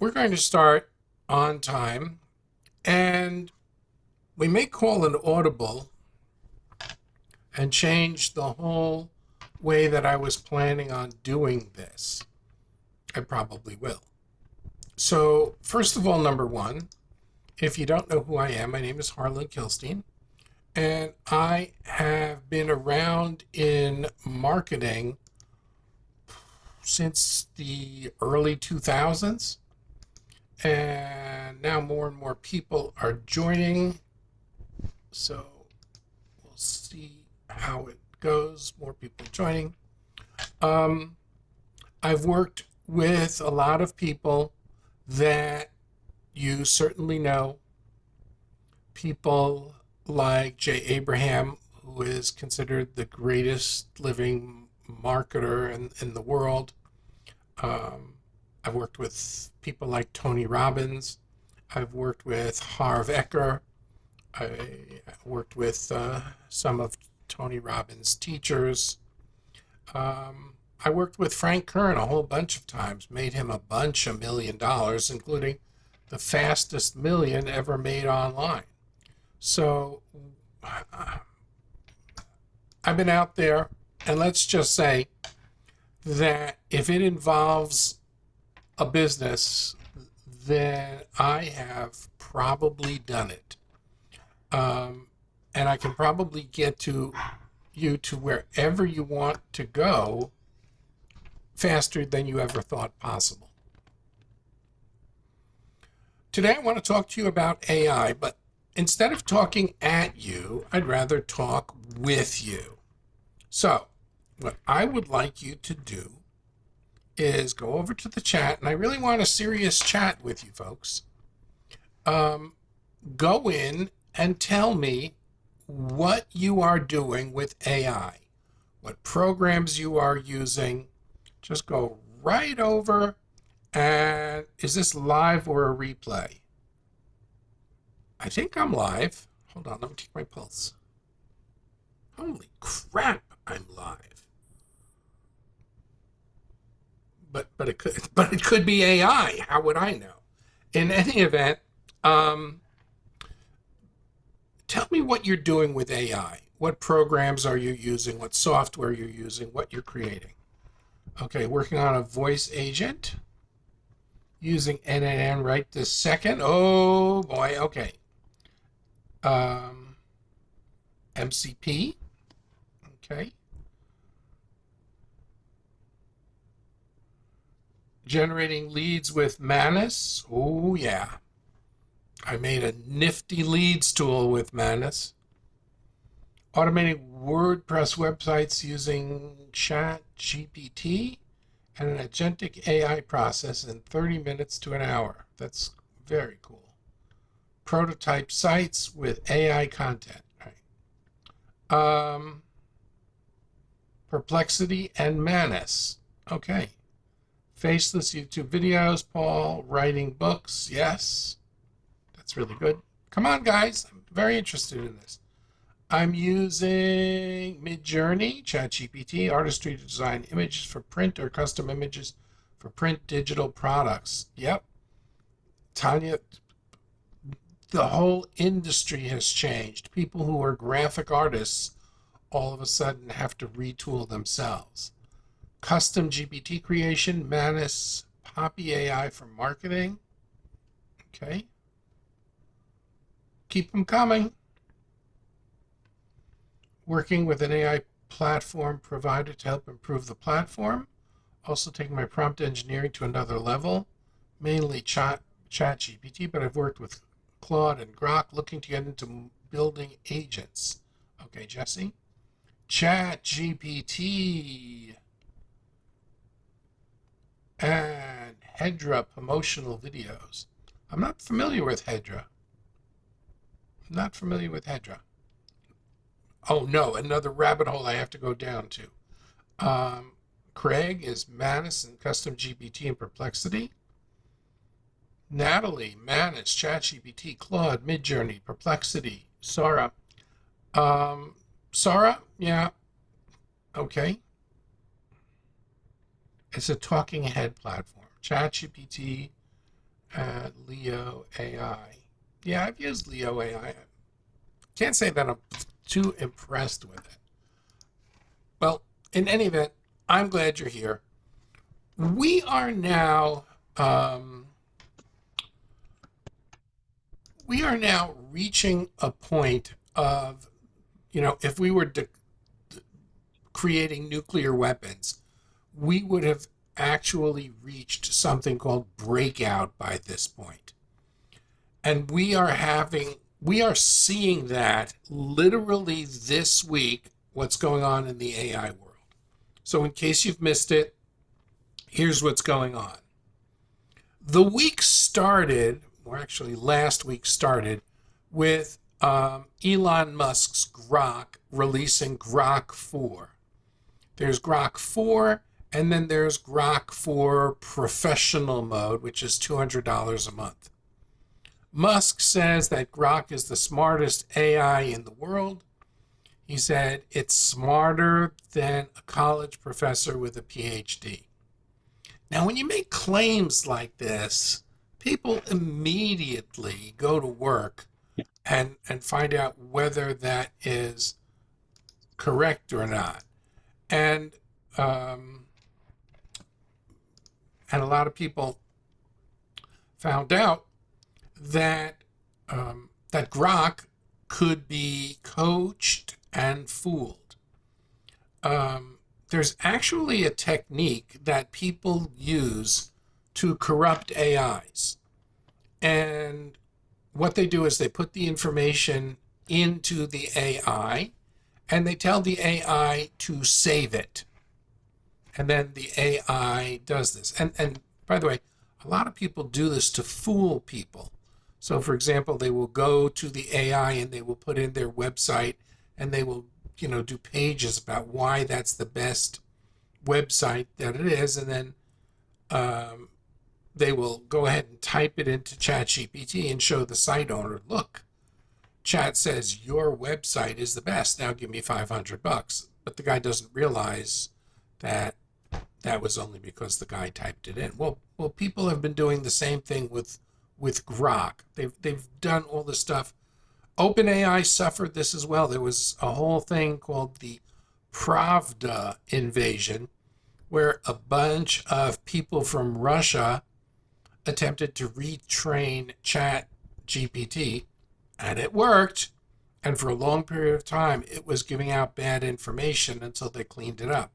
we're going to start on time, and we may call an audible and change the whole way that I was planning on doing this. I probably will. So, first of all, number one, if you don't know who I am, my name is Harlan Kilstein, and I have been around in marketing since the early 2000s. And now more and more people are joining. So we'll see how it goes. More people joining. I've worked with a lot of people that you certainly know. People like Jay Abraham, who is considered the greatest living marketer in the world. I've worked with people like Tony Robbins. I've worked with Harv Eker. I worked with some of Tony Robbins' teachers. I worked with Frank Kern a whole bunch of times, made him a bunch of $1 million, including the fastest million ever made online. So I've been out there, and let's just say that if it involves a business, then I have probably done it. And I can probably get to you to wherever you want to go faster than you ever thought possible. Today I want to talk to you about AI, but instead of talking at you, I'd rather talk with you. So what I would like you to do is go over to the chat, and I really want a serious chat with you folks. Go in and tell me what you are doing with AI, what programs you are using. Just go right over. And is this live or a replay? I think I'm live. Hold on, let me take my pulse. Holy crap, I'm live. But it could be AI. How would I know? In any event, tell me what you're doing with AI. What programs are you using? What software you're using? What you're creating? Okay, working on a voice agent. Using NNN right this second. Oh boy, okay. MCP. Okay. Generating leads with Manus. Oh yeah. I made a nifty leads tool with Manus. Automating WordPress websites using ChatGPT and an Agentic AI process in 30 minutes to an hour. That's very cool. Prototype sites with AI content. Right. Perplexity and Manus. Okay. Faceless YouTube videos. Paul writing books. Yes. That's really good. Come on, guys. I'm very interested in this. I'm using Midjourney, ChatGPT, artistry to design images for print or custom images for print digital products. Yep. Tanya, the whole industry has changed. People who are graphic artists all of a sudden have to retool themselves. Custom GPT creation, Manus, Poppy AI for marketing. Okay. Keep them coming. Working with an AI platform provider to help improve the platform. Also taking my prompt engineering to another level, mainly ChatGPT, but I've worked with Claude and Grok, looking to get into building agents. Okay, Jesse. ChatGPT and Hedra promotional videos. I'm not familiar with Hedra. Oh no, another rabbit hole I have to go down to. Craig is Manus and Custom GPT and Perplexity. Natalie, Manus, ChatGPT, Claude, Midjourney, Perplexity, Sora. Sora, yeah, okay. It's a talking head platform. ChatGPT, Leo AI. Yeah, I've used Leo AI. Can't say that I'm too impressed with it. Well, in any event, I'm glad you're here. We are now um, we are now reaching a point of, if we were creating nuclear weapons, we would have actually reached something called breakout by this point. And we are seeing that literally this week, what's going on in the AI world. So, in case you've missed it, here's what's going on. The week started, or actually last week started, with Elon Musk's Grok releasing Grok 4. There's Grok 4, and then there's Grok 4 Professional Mode, which is $200 a month. Musk says that Grok is the smartest AI in the world. He said it's smarter than a college professor with a PhD. Now, when you make claims like this, people immediately go to work and find out whether that is correct or not. And a lot of people found out that that Grok could be coached and fooled. There's actually a technique that people use to corrupt AIs. And what they do is they put the information into the AI and they tell the AI to save it. And then the AI does this. And by the way, a lot of people do this to fool people. So, for example, they will go to the AI and they will put in their website and they will, do pages about why that's the best website that it is. And then they will go ahead and type it into ChatGPT and show the site owner, look, Chat says your website is the best. Now give me $500. But the guy doesn't realize that that was only because the guy typed it in. Well, people have been doing the same thing with Grok. They've done all this stuff. OpenAI suffered this as well. There was a whole thing called the Pravda invasion, where a bunch of people from Russia attempted to retrain ChatGPT, and it worked. And for a long period of time, it was giving out bad information until they cleaned it up.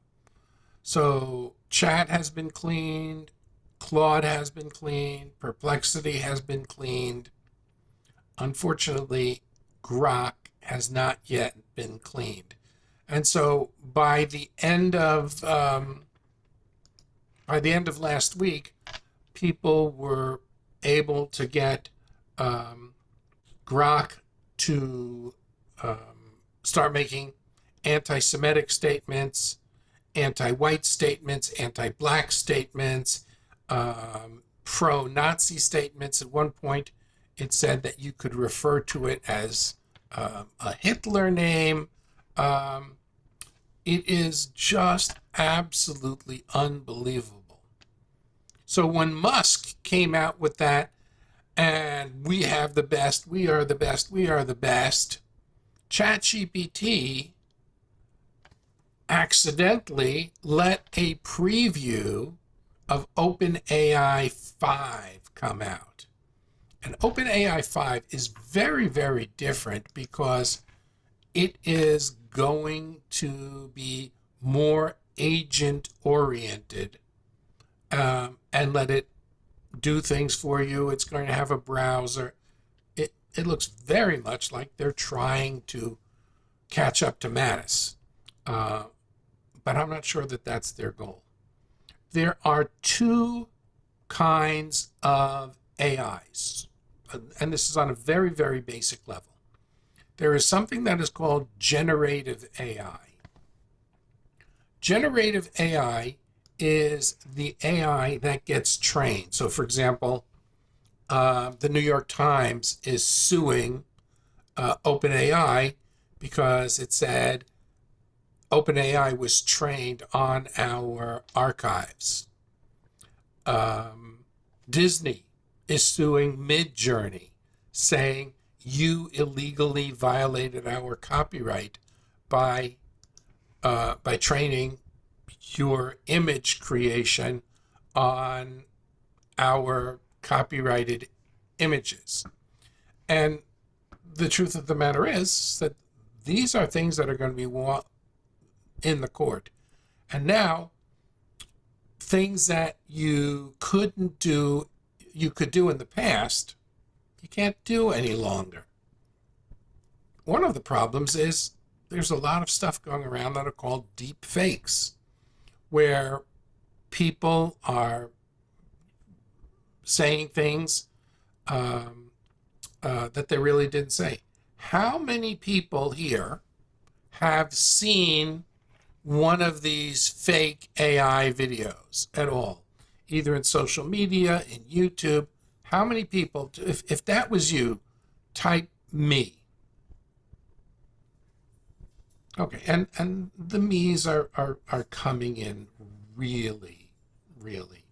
So Chat has been cleaned, Claude has been cleaned, Perplexity has been cleaned. Unfortunately, Grok has not yet been cleaned. And so by the end of last week, people were able to get Grok to start making anti-Semitic statements, anti-white statements, anti-black statements, pro-Nazi statements. At one point, it said that you could refer to it as a Hitler name. It is just absolutely unbelievable. So when Musk came out with that, and we have the best, we are the best, we are the best, ChatGPT accidentally let a preview of OpenAI 5 come out. And OpenAI 5 is very, very different because it is going to be more agent oriented and let it do things for you. It's going to have a browser. It looks very much like they're trying to catch up to Manus. But I'm not sure that that's their goal. There are two kinds of AIs, and this is on a very, very basic level. There is something that is called generative AI. Generative AI is the AI that gets trained. So, for example, the New York Times is suing OpenAI because it said OpenAI was trained on our archives. Disney is suing Midjourney, saying you illegally violated our copyright by training your image creation on our copyrighted images. And the truth of the matter is that these are things that are going to be in the court. And now, things that you could do in the past, you can't do any longer. One of the problems is there's a lot of stuff going around that are called deep fakes, where people are saying things that they really didn't say. How many people here have seen one of these fake AI videos at all, either in social media, in YouTube? How many people, if that was you, type me. Okay, and the me's are coming in really, really.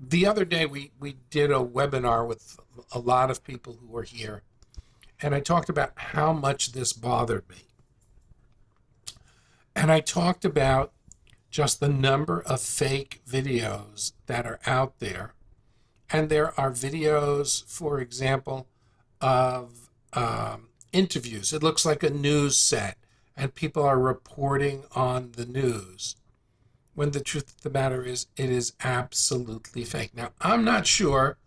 The other day we did a webinar with a lot of people who were here, and I talked about how much this bothered me. And I talked about just the number of fake videos that are out there. And there are videos, for example, of interviews. It looks like a news set, and people are reporting on the news, when the truth of the matter is, it is absolutely fake. Now, I'm not sure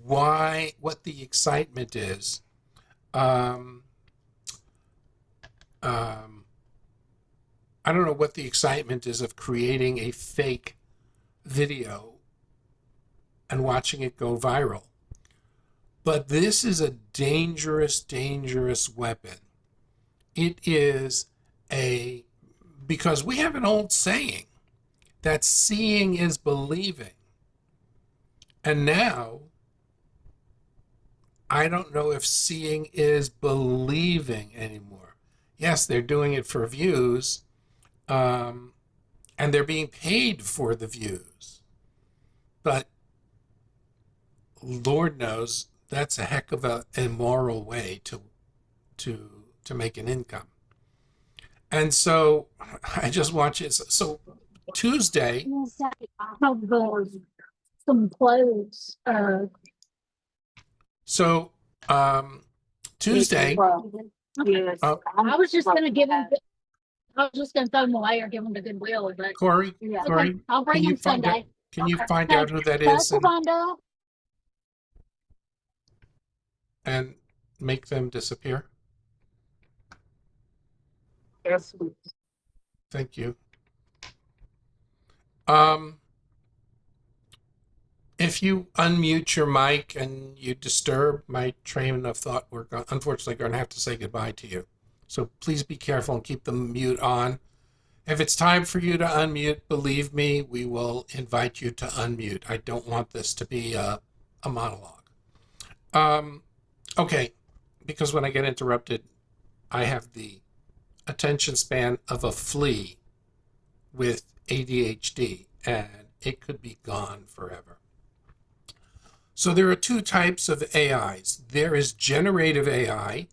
what the excitement is. I don't know what the excitement is of creating a fake video and watching it go viral. But this is a dangerous, dangerous weapon. It is because we have an old saying that seeing is believing. And now, I don't know if seeing is believing anymore. Yes, they're doing it for views, and they're being paid for the views. But Lord knows that's a heck of a immoral way to make an income. And so I just want you. So Tuesday. Some clothes. So Tuesday. Yes. I was just gonna give him. I was just gonna throw them away or give them to Goodwill, but Corey, yeah. Corey, Okay, I'll bring them Sunday. Can you find out who that is and make them disappear? Yes. Thank you. If you unmute your mic and you disturb my train of thought, we're unfortunately going to have to say goodbye to you. So please be careful and keep the mute on. If it's time for you to unmute, believe me, we will invite you to unmute. I don't want this to be a monologue. Okay, because when I get interrupted, I have the attention span of a flea with ADHD, and it could be gone forever. So there are two types of AIs. There is generative AI,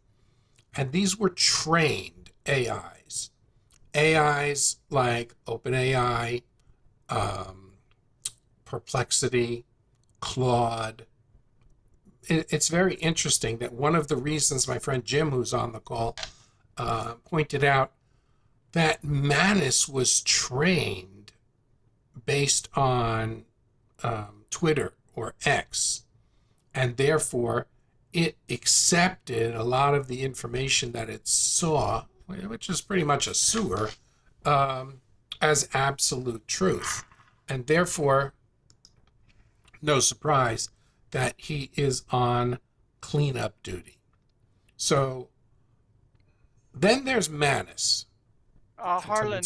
and these were trained AIs. AIs like OpenAI, Perplexity, Claude. It's very interesting that one of the reasons my friend Jim, who's on the call, pointed out that Manus was trained based on Twitter or X, and therefore it accepted a lot of the information that it saw, which is pretty much a sewer, as absolute truth. And therefore, no surprise that he is on cleanup duty. So then there's Manus. Harlan,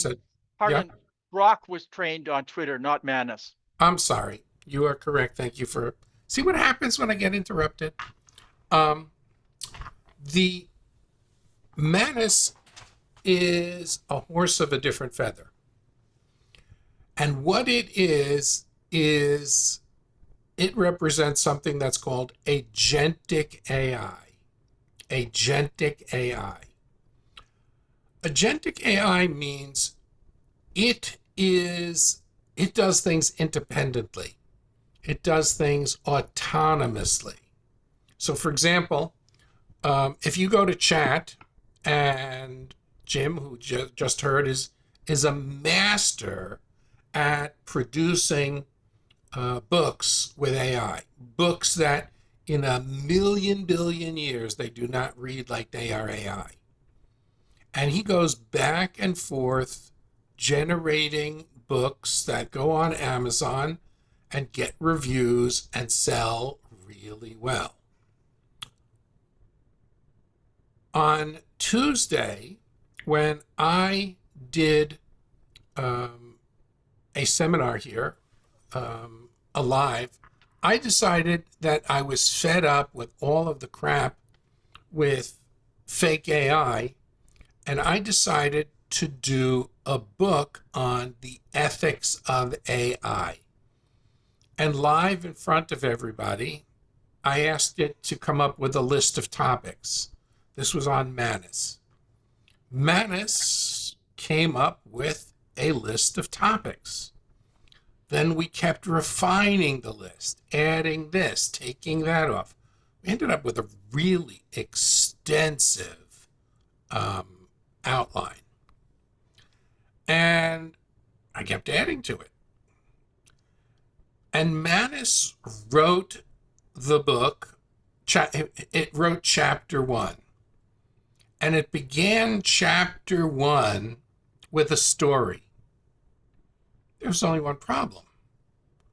yeah? Brock was trained on Twitter, not Manus. I'm sorry. You are correct. Thank you for... See what happens when I get interrupted? The Manus is a horse of a different feather. And what it is is it represents something that's called Agentic AI. Agentic AI. Agentic AI means it does things independently. It does things autonomously. So for example, if you go to chat, and Jim, who just heard, is a master at producing books with AI, books that in a million billion years they do not read like they are AI. And he goes back and forth generating books that go on Amazon and get reviews and sell really well. On Tuesday, when I did a seminar here, live, I decided that I was fed up with all of the crap with fake AI, and I decided to do a book on the ethics of AI. And live in front of everybody, I asked it to come up with a list of topics. This was on Manus. Manus came up with a list of topics. Then we kept refining the list, adding this, taking that off. We ended up with a really extensive outline. And I kept adding to it. And Manus wrote the book, it wrote chapter 1. And it began chapter 1 with a story. There was only one problem.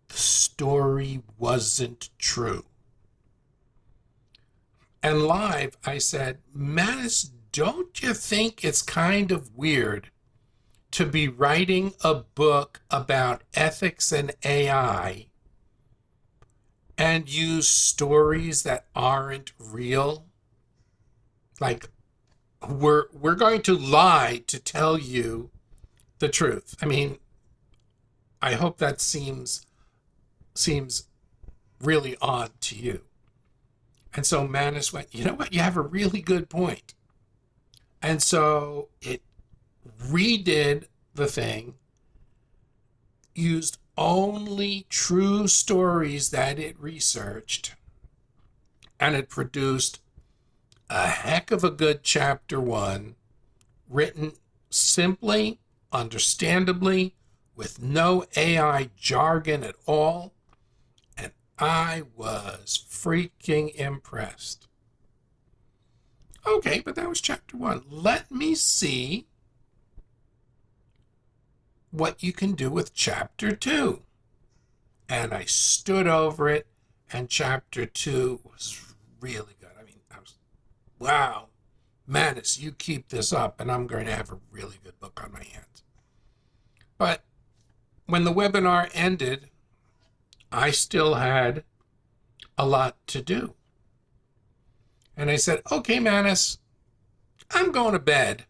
The story wasn't true. And live, I said, Manus, don't you think it's kind of weird to be writing a book about ethics and AI and use stories that aren't real? Like, we're going to lie to tell you the truth. I mean, I hope that seems really odd to you. And so Manus went, you know what? You have a really good point. And so it redid the thing, used only true stories that it researched, and it produced a heck of a good chapter 1, written simply, understandably, with no AI jargon at all. And I was freaking impressed. Okay, but that was chapter 1. Let me see what you can do with chapter 2. And I stood over it, and chapter 2 was really good. I mean, wow, Manus, you keep this up, and I'm going to have a really good book on my hands. But when the webinar ended, I still had a lot to do. And I said, okay, Manus, I'm going to bed.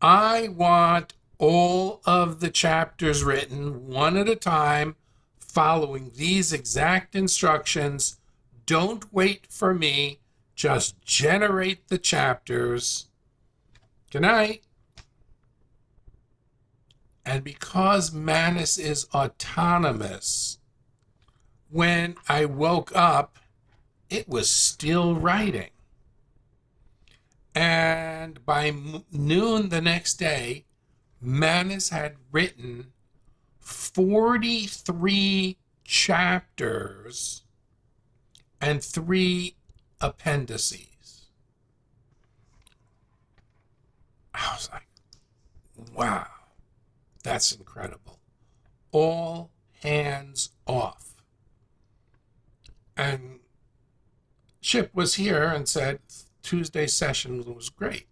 I want all of the chapters written one at a time, following these exact instructions. Don't wait for me. Just generate the chapters. Good night. And because Manus is autonomous, when I woke up, it was still writing. And by noon the next day, Manus had written 43 chapters and 3 appendices. I was like, wow, that's incredible. All hands off. And Chip was here and said Tuesday's session was great.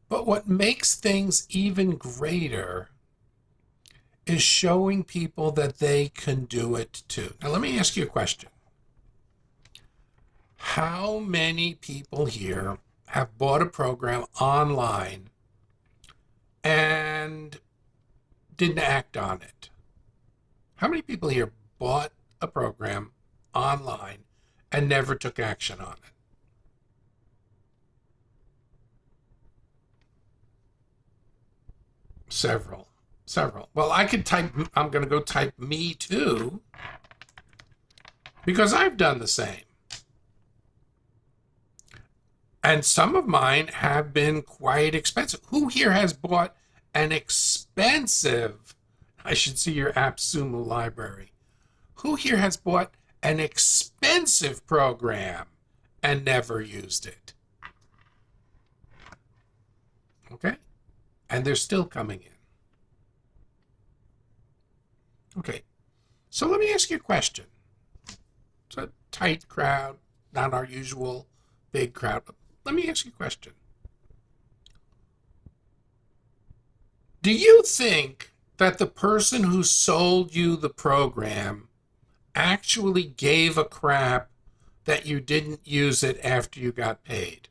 But what makes things even greater is showing people that they can do it too. Now, let me ask you a question. How many people here have bought a program online and didn't act on it? How many people here bought a program online and never took action on it? Several. Well, I could type, I'm going to go type me too, because I've done the same. And some of mine have been quite expensive. Who here has bought an expensive, I should see your AppSumo library. Who here has bought an expensive program and never used it? Okay. And they're still coming in. Okay. So let me ask you a question. It's a tight crowd, not our usual big crowd. But let me ask you a question. Do you think that the person who sold you the program actually gave a crap that you didn't use it after you got paid?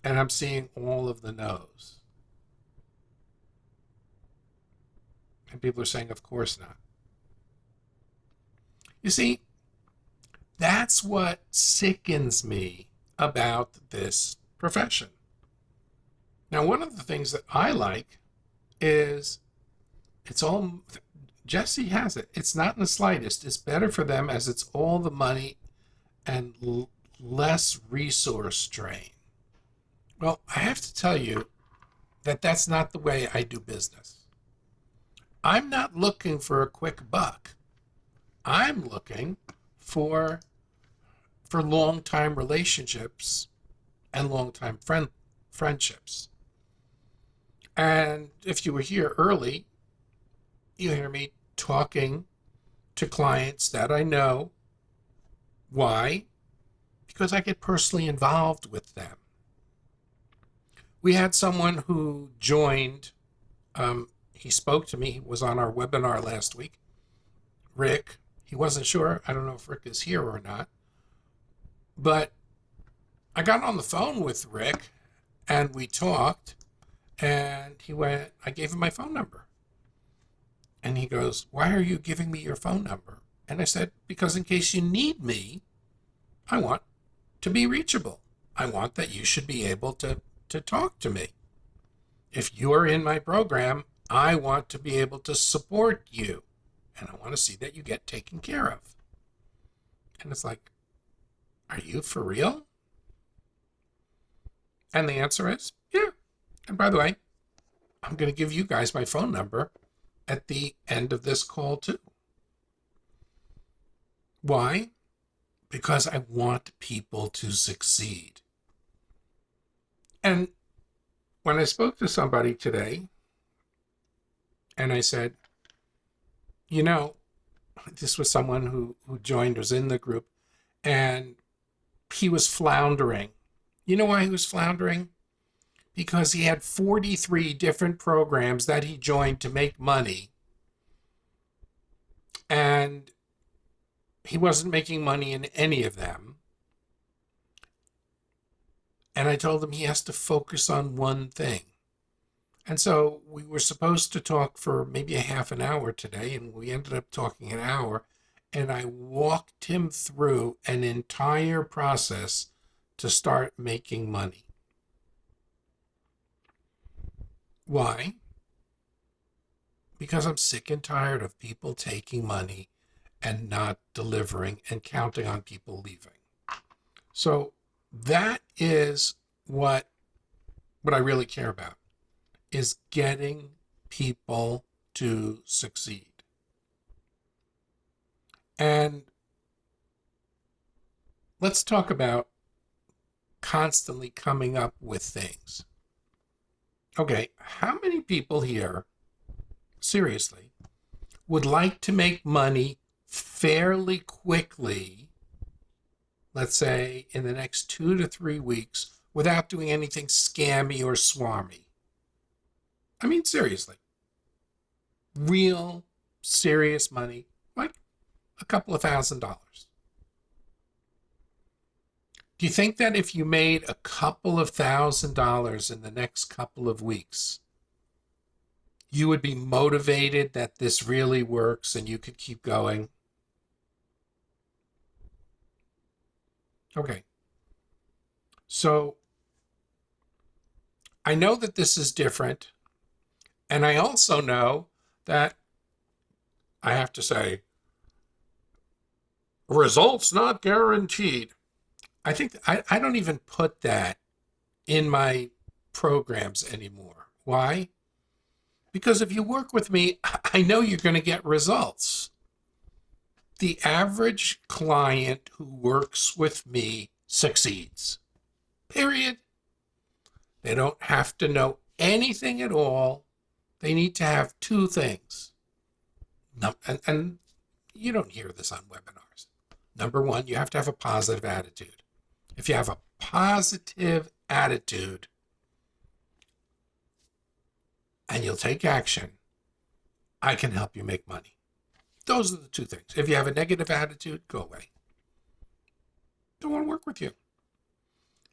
And I'm seeing all of the no's. And people are saying, of course not. You see, that's what sickens me about this profession. Now, one of the things that I like is it's all, Jesse has it. It's not in the slightest. It's better for them as it's all the money and less resource drain. Well, I have to tell you that that's not the way I do business. I'm not looking for a quick buck. I'm looking for long-time relationships and long-time friendships. And if you were here early, you hear me talking to clients that I know. Why? Because I get personally involved with them. We had someone who joined, he spoke to me, he was on our webinar last week. Rick, he wasn't sure, I don't know if Rick is here or not, but I got on the phone with Rick and we talked, and I gave him my phone number. And he goes, why are you giving me your phone number? And I said, because in case you need me, I want to be reachable. I want that you should be able to talk to me. If you're in my program, I want to be able to support you. And I want to see that you get taken care of. And it's like, are you for real? And the answer is, yeah. And by the way, I'm going to give you guys my phone number at the end of this call too. Why? Because I want people to succeed. And when I spoke to somebody today, and I said, you know, this was someone who joined, was in the group, and he was floundering. You know why he was floundering? Because he had 43 different programs that he joined to make money, and he wasn't making money in any of them. And I told him he has to focus on one thing. And so we were supposed to talk for maybe a half an hour today, and we ended up talking an hour. And I walked him through an entire process to start making money. Why? Because I'm sick and tired of people taking money and not delivering and counting on people leaving. So that is what I really care about, is getting people to succeed. And let's talk about constantly coming up with things. Okay, how many people here, seriously, would like to make money fairly quickly, let's say in the next 2 to 3 weeks, without doing anything scammy or swarmy? I mean, seriously. Real, serious money, like a couple of $1,000s. Do you think that if you made a couple of $1,000 in the next couple of weeks, you would be motivated that this really works and you could keep going? Okay. So I know that this is different. And I also know that I have to say, results not guaranteed. I think I don't even put that in my programs anymore. Why? Because if you work with me, I know you're going to get results. The average client who works with me succeeds. Period. They don't have to know anything at all. They need to have two things. And you don't hear this on webinars. Number one, you have to have a positive attitude. If you have a positive attitude and you'll take action, I can help you make money. Those are the two things. If you have a negative attitude, go away. Don't want to work with you.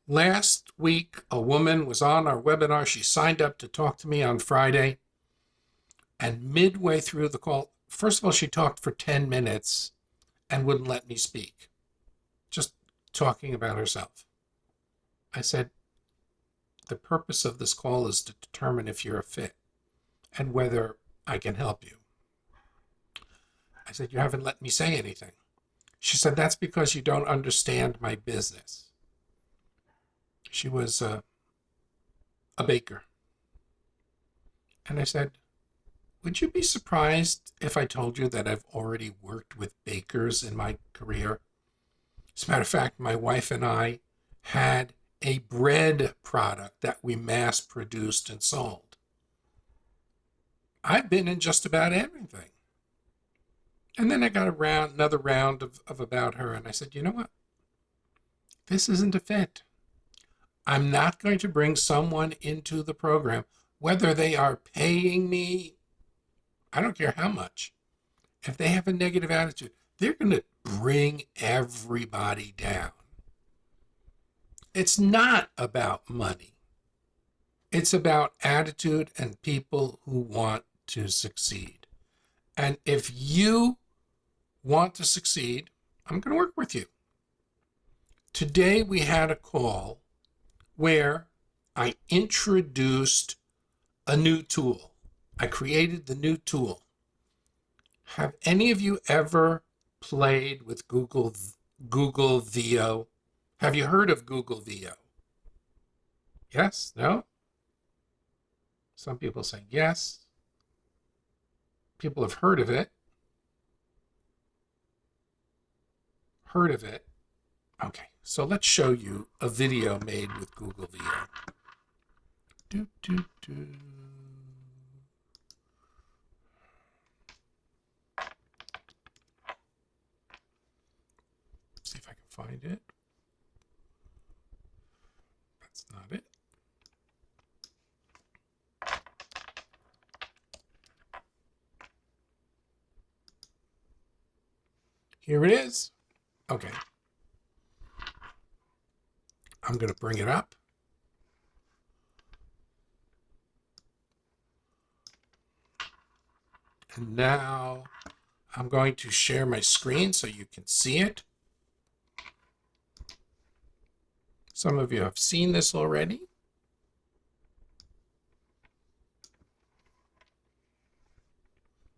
Last week, a woman was on our webinar. She signed up to talk to me on Friday. And midway through the call, first of all, she talked for 10 minutes and wouldn't let me speak, just talking about herself. I said, the purpose of this call is to determine if you're a fit and whether I can help you. I said, you haven't let me say anything. She said, that's because you don't understand my business. She was a baker. And I said, would you be surprised if I told you that I've already worked with bakers in my career? As a matter of fact, my wife and I had a bread product that we mass produced and sold. I've been in just about everything. And then I got another round of about her, and I said, you know what? This isn't a fit. I'm not going to bring someone into the program, whether they are paying me, I don't care how much. If they have a negative attitude, they're going to bring everybody down. It's not about money. It's about attitude and people who want to succeed. And if you want to succeed, I'm going to work with you. Today we had a call where I introduced a new tool. I created the new tool. Have any of you ever played with Google VO? Have you heard of Google VO? Yes? No? Some people say yes. People have heard of it. Heard of it. Okay, so let's show you a video made with Google VO. Do, do, do. See if I can find it. That's not it. Here it is. Okay. I'm going to bring it up. And now I'm going to share my screen so you can see it. Some of you have seen this already.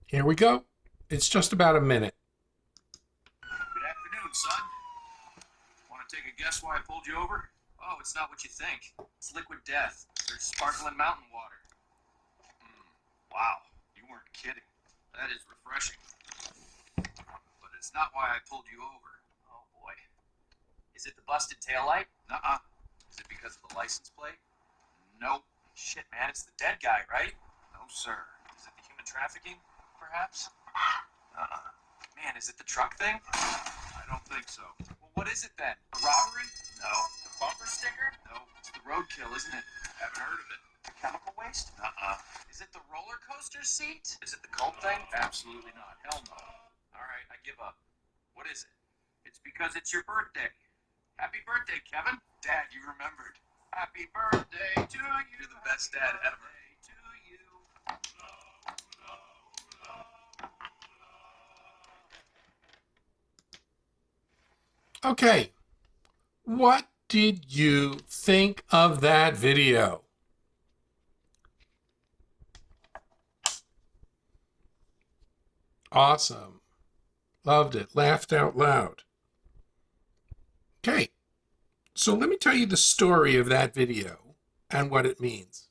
Here we go. It's just about a minute. Good afternoon, son. Want to take a guess why I pulled you over? Oh, it's not what you think. It's liquid death. There's sparkling mountain water. Wow, you weren't kidding. That is refreshing. But it's not why I pulled you over. Oh, boy. Is it the busted taillight? Nuh-uh. Is it because of the license plate? Nope. Shit, man, it's the dead guy, right? No, sir. Is it the human trafficking, perhaps? Uh-uh. Man, is it the truck thing? I don't think so. Well, what is it then? A robbery? No. The bumper sticker? No. It's the roadkill, isn't it? Haven't heard of it. The chemical waste? Uh-uh. Is it the roller coaster seat? Is it the cult thing? Absolutely not. Hell no. All right, I give up. What is it? It's because it's your birthday. Happy birthday, Kevin. Dad, you remembered. Happy birthday to you. You're the best dad ever. To you. Okay, what did you think of that video? Awesome. Loved it. Laughed out loud. Okay, so let me tell you the story of that video and what it means.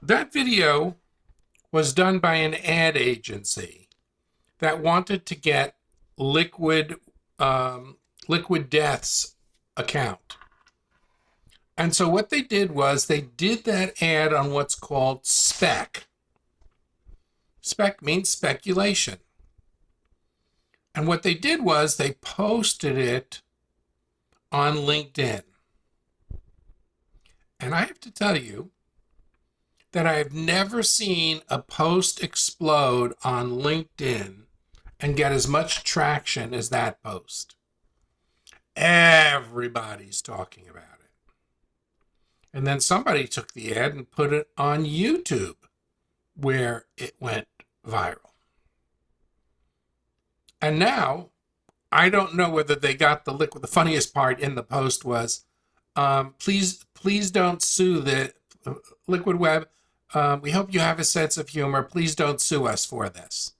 That video was done by an ad agency that wanted to get Liquid Death's account. And so what they did was they did that ad on what's called spec. Spec means speculation. And what they did was they posted it on LinkedIn. And I have to tell you that I have never seen a post explode on LinkedIn and get as much traction as that post. Everybody's talking about it. And then somebody took the ad and put it on YouTube, where it went viral. And now, I don't know whether they got the liquid. The funniest part in the post was, please don't sue the Liquid Web. We hope you have a sense of humor. Please don't sue us for this.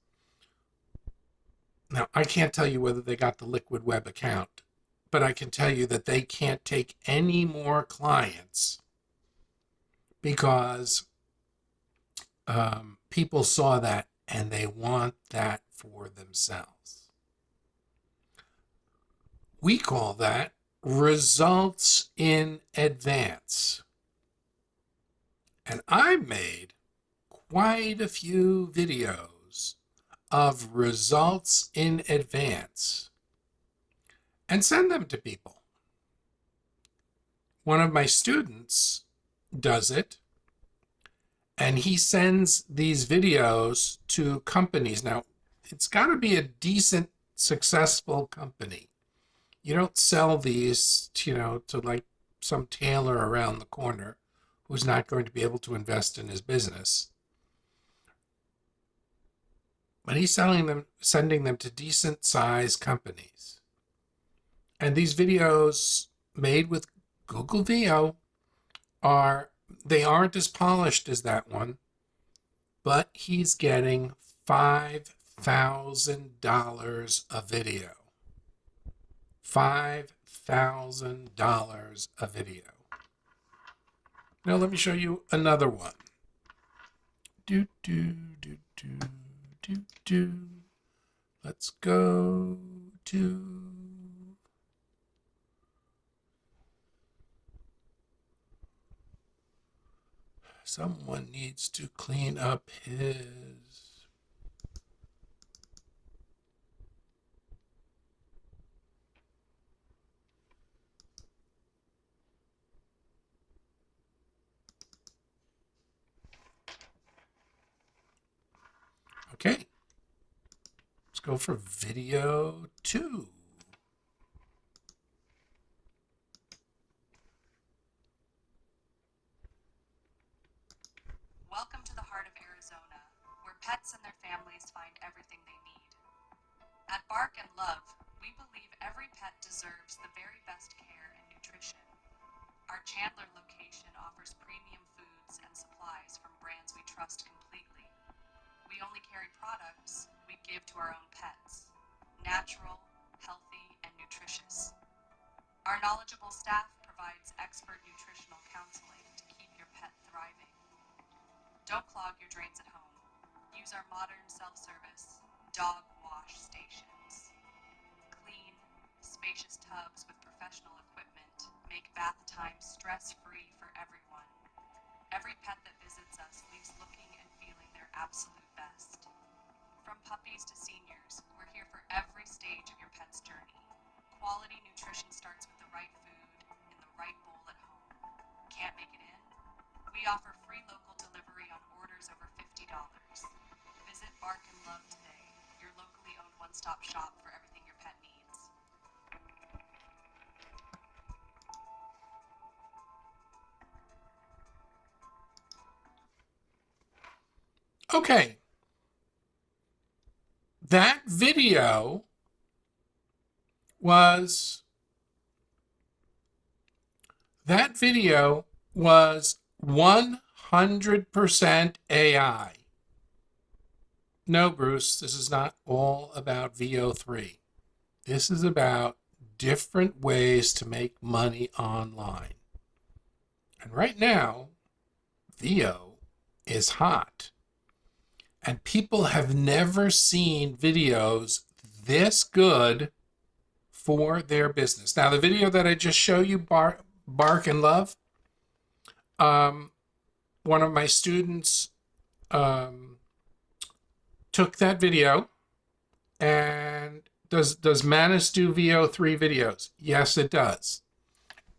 Now, I can't tell you whether they got the Liquid Web account, but I can tell you that they can't take any more clients because people saw that and they want that for themselves. We call that results in advance. And I made quite a few videos of results in advance and send them to people. One of my students does it, and he sends these videos to companies. Now, it's got to be a decent, successful company. You don't sell these, to like some tailor around the corner who's not going to be able to invest in his business. But he's sending them to decent sized companies. And these videos made with Google VO they aren't as polished as that one, but he's getting $5,000 a video. $5,000 a video. Now let me show you another one. Let's go to someone needs to clean up his. Okay, let's go for video 2. Welcome to the heart of Arizona, where pets and their families find everything they need. At Bark and Love, we believe every pet deserves the very best care and nutrition. Our Chandler location offers premium foods and supplies from brands we trust completely. We only carry products we give to our own pets, natural, healthy, and nutritious. Our knowledgeable staff provides expert nutritional counseling to keep your pet thriving. Don't clog your drains at home. Use our modern self-service dog wash stations. Clean, spacious tubs with professional equipment make bath time stress-free for everyone. Every pet that visits us leaves looking and feeling their absolute best. From puppies to seniors, we're here for every stage of your pet's journey. Quality nutrition starts with the right food in the right bowl at home. Can't make it in? We offer free local delivery on orders over $50. Visit Bark and Love today, your locally owned one-stop shop for everything your pet needs. Okay. That video was 100% AI. No, Bruce, this is not all about VO3. This is about different ways to make money online. And right now, VO is hot. And people have never seen videos this good for their business. Now, the video that I just showed you, Bark and Love, one of my students took that video and does Manus do VO3 videos? Yes, it does.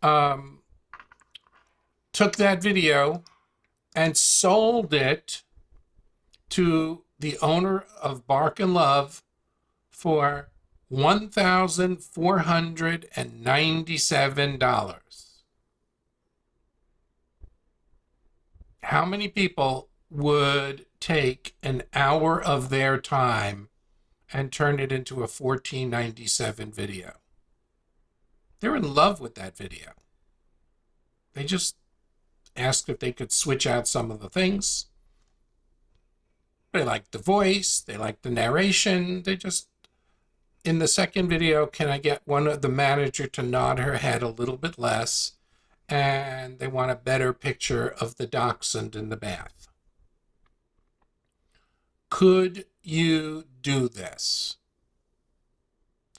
Took that video and sold it to the owner of Bark and Love for $1,497. How many people would take an hour of their time and turn it into a $14.97 video? They're in love with that video. They just asked if they could switch out some of the things. They like the voice, they like the narration. They just, in the second video, can I get one of the manager to nod her head a little bit less? And they want a better picture of the dachshund in the bath. Could you do this?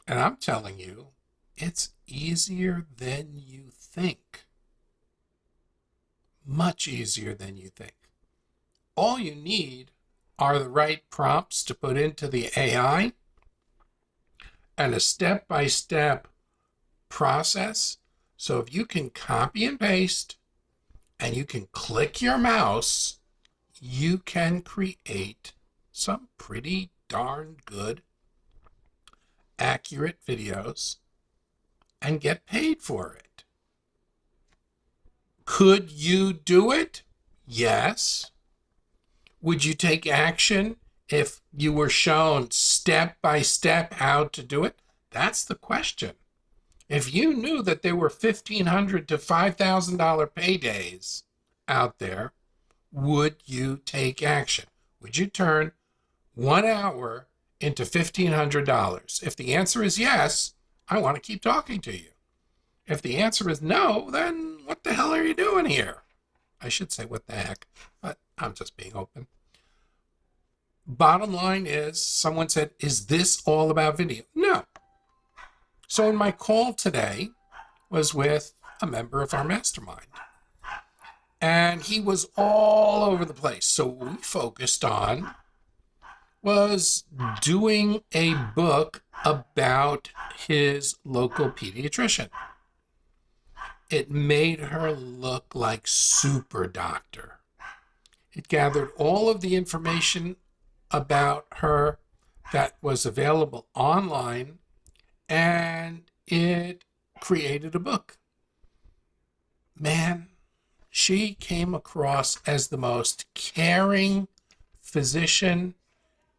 And I'm telling you, it's easier than you think. Much easier than you think. All you need are the right prompts to put into the AI and a step-by-step process. So if you can copy and paste and you can click your mouse, you can create some pretty darn good, accurate videos and get paid for it. Could you do it? Yes. Would you take action if you were shown step by step how to do it? That's the question. If you knew that there were $1,500 to $5,000 paydays out there, would you take action? Would you turn 1 hour into $1,500? If the answer is yes, I want to keep talking to you. If the answer is no, then what the hell are you doing here? I should say what the heck, but I'm just being open. Bottom line is, someone said, is this all about video? No. So in my call today was with a member of our mastermind. And he was all over the place. So what we focused on was doing a book about his local pediatrician. It made her look like super doctor. It gathered all of the information about her that was available online, and it created a book. Man, she came across as the most caring physician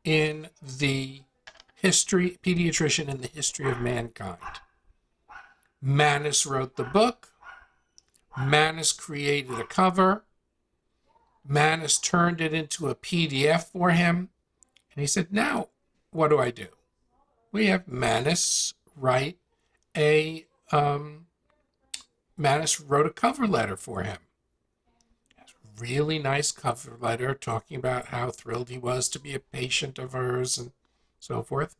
in the history, pediatrician in the history of mankind. Manus wrote the book. Manus created a cover. Manus turned it into a PDF for him. And he said, now, what do I do? We have Manus write Manus wrote a cover letter for him. Really nice cover letter talking about how thrilled he was to be a patient of hers and so forth.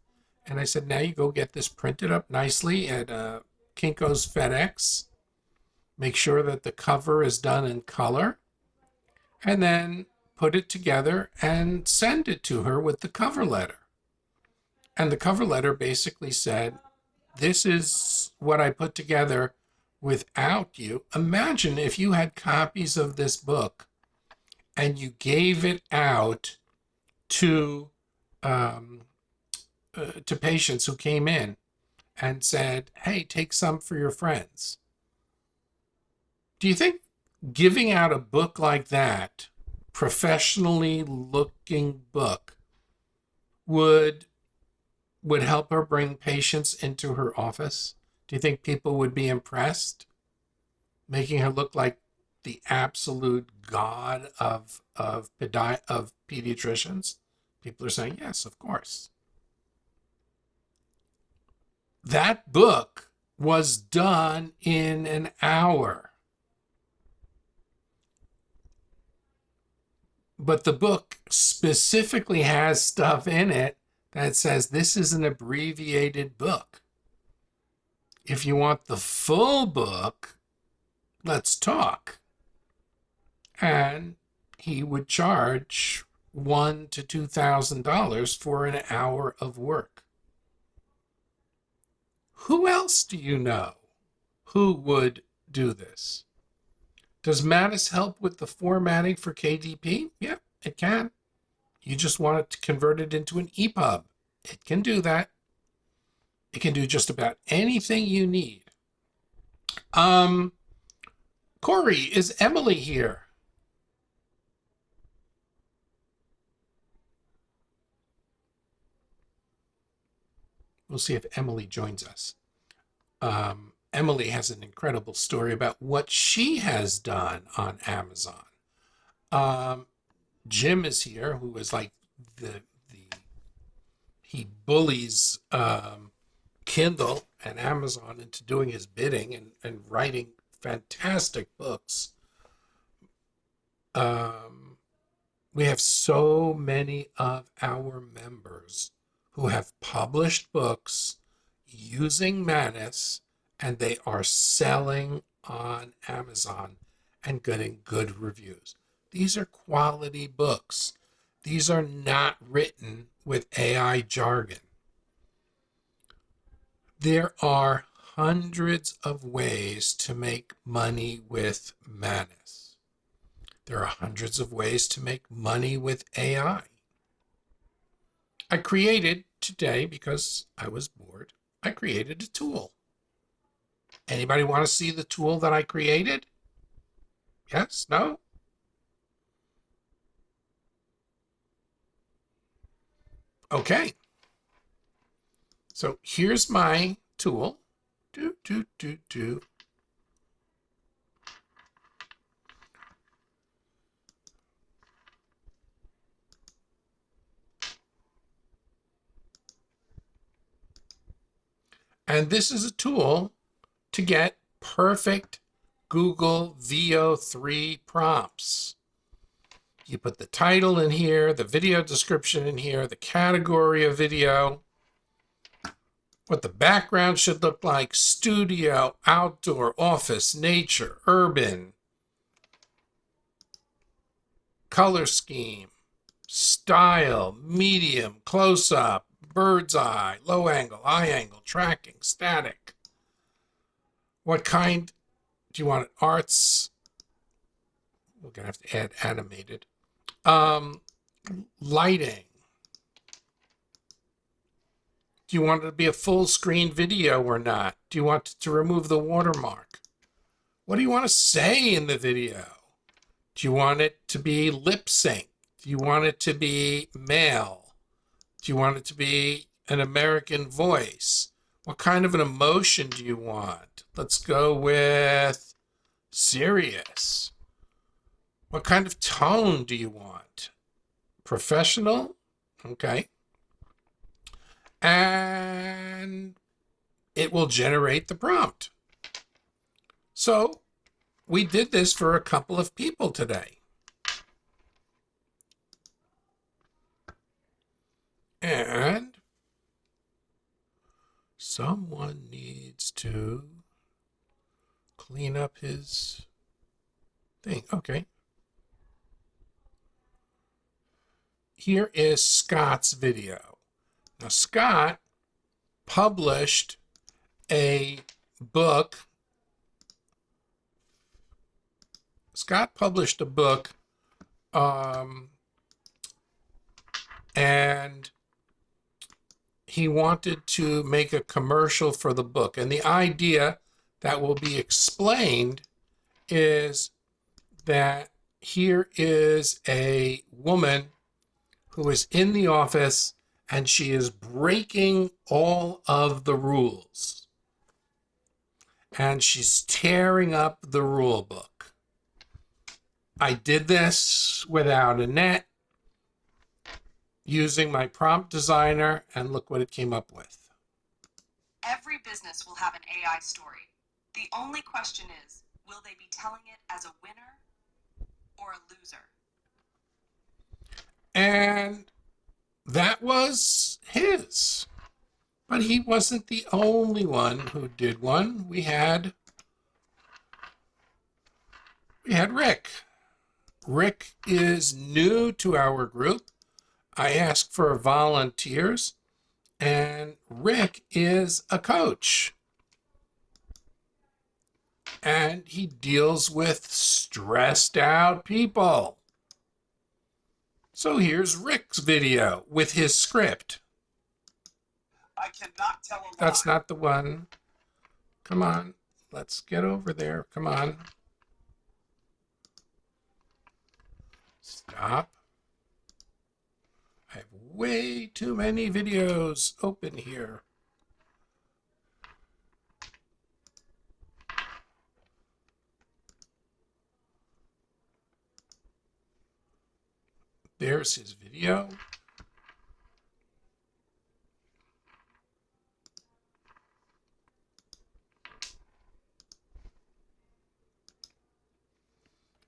And I said, now you go get this printed up nicely at Kinko's FedEx. Make sure that the cover is done in color. And then put it together and send it to her with the cover letter. And the cover letter basically said, this is what I put together without you. Imagine if you had copies of this book and you gave it out to to patients who came in and said, hey, take some for your friends. Do you think giving out a book like that, professionally looking book, would help her bring patients into her office? Do you think people would be impressed, making her look like the absolute god of pediatricians? People are saying yes, of course. That book was done in an hour. But the book specifically has stuff in it that says this is an abbreviated book. If you want the full book, let's talk. And he would charge $1,000 to $2,000 for an hour of work. Who else do you know who would do this? Does Manus help with the formatting for KDP? Yeah, it can. You just want it to convert it into an EPUB. It can do that. It can do just about anything you need. Corey, is Emily here? We'll see if Emily joins us. Emily has an incredible story about what she has done on Amazon. Jim is here, who is like he bullies Kindle and Amazon into doing his bidding and writing fantastic books. We have so many of our members who have published books using Manus, and they are selling on Amazon and getting good reviews. These are quality books. These are not written with AI jargon. There are hundreds of ways to make money with Manus. There are hundreds of ways to make money with AI. I created today, because I was bored, I created a tool. Anybody want to see the tool that I created? Yes? No? Okay. So here's my tool. And this is a tool to get perfect Google VO3 prompts. You put the title in here, the video description in here, the category of video, what the background should look like, studio, outdoor, office, nature, urban, color scheme, style, medium, close-up, bird's eye, low angle, high angle, tracking, static. What kind do you want it? Arts. We're going to have to add animated. Lighting. Do you want it to be a full screen video or not? Do you want to remove the watermark? What do you want to say in the video? Do you want it to be lip sync? Do you want it to be male? Do you want it to be an American voice? What kind of an emotion do you want? Let's go with serious. What kind of tone do you want? Professional? Okay. And it will generate the prompt. So we did this for a couple of people today. And someone needs to clean up his thing. Okay. Here is Scott's video. Now, Scott published a book. And he wanted to make a commercial for the book. And the idea that will be explained is that here is a woman who is in the office and she is breaking all of the rules. And she's tearing up the rule book. I did this without a net, using my prompt designer, and look what it came up with. Every business will have an AI story. The only question is, will they be telling it as a winner or a loser? And that was his. But he wasn't the only one who did one. We had Rick. Rick is new to our group. I asked for volunteers, and Rick is a coach. And he deals with stressed out people. So here's Rick's video with his script. I cannot tell a lie. That's not the one. Come on, let's get over there. Come on. Stop. I have way too many videos open here. There's his video.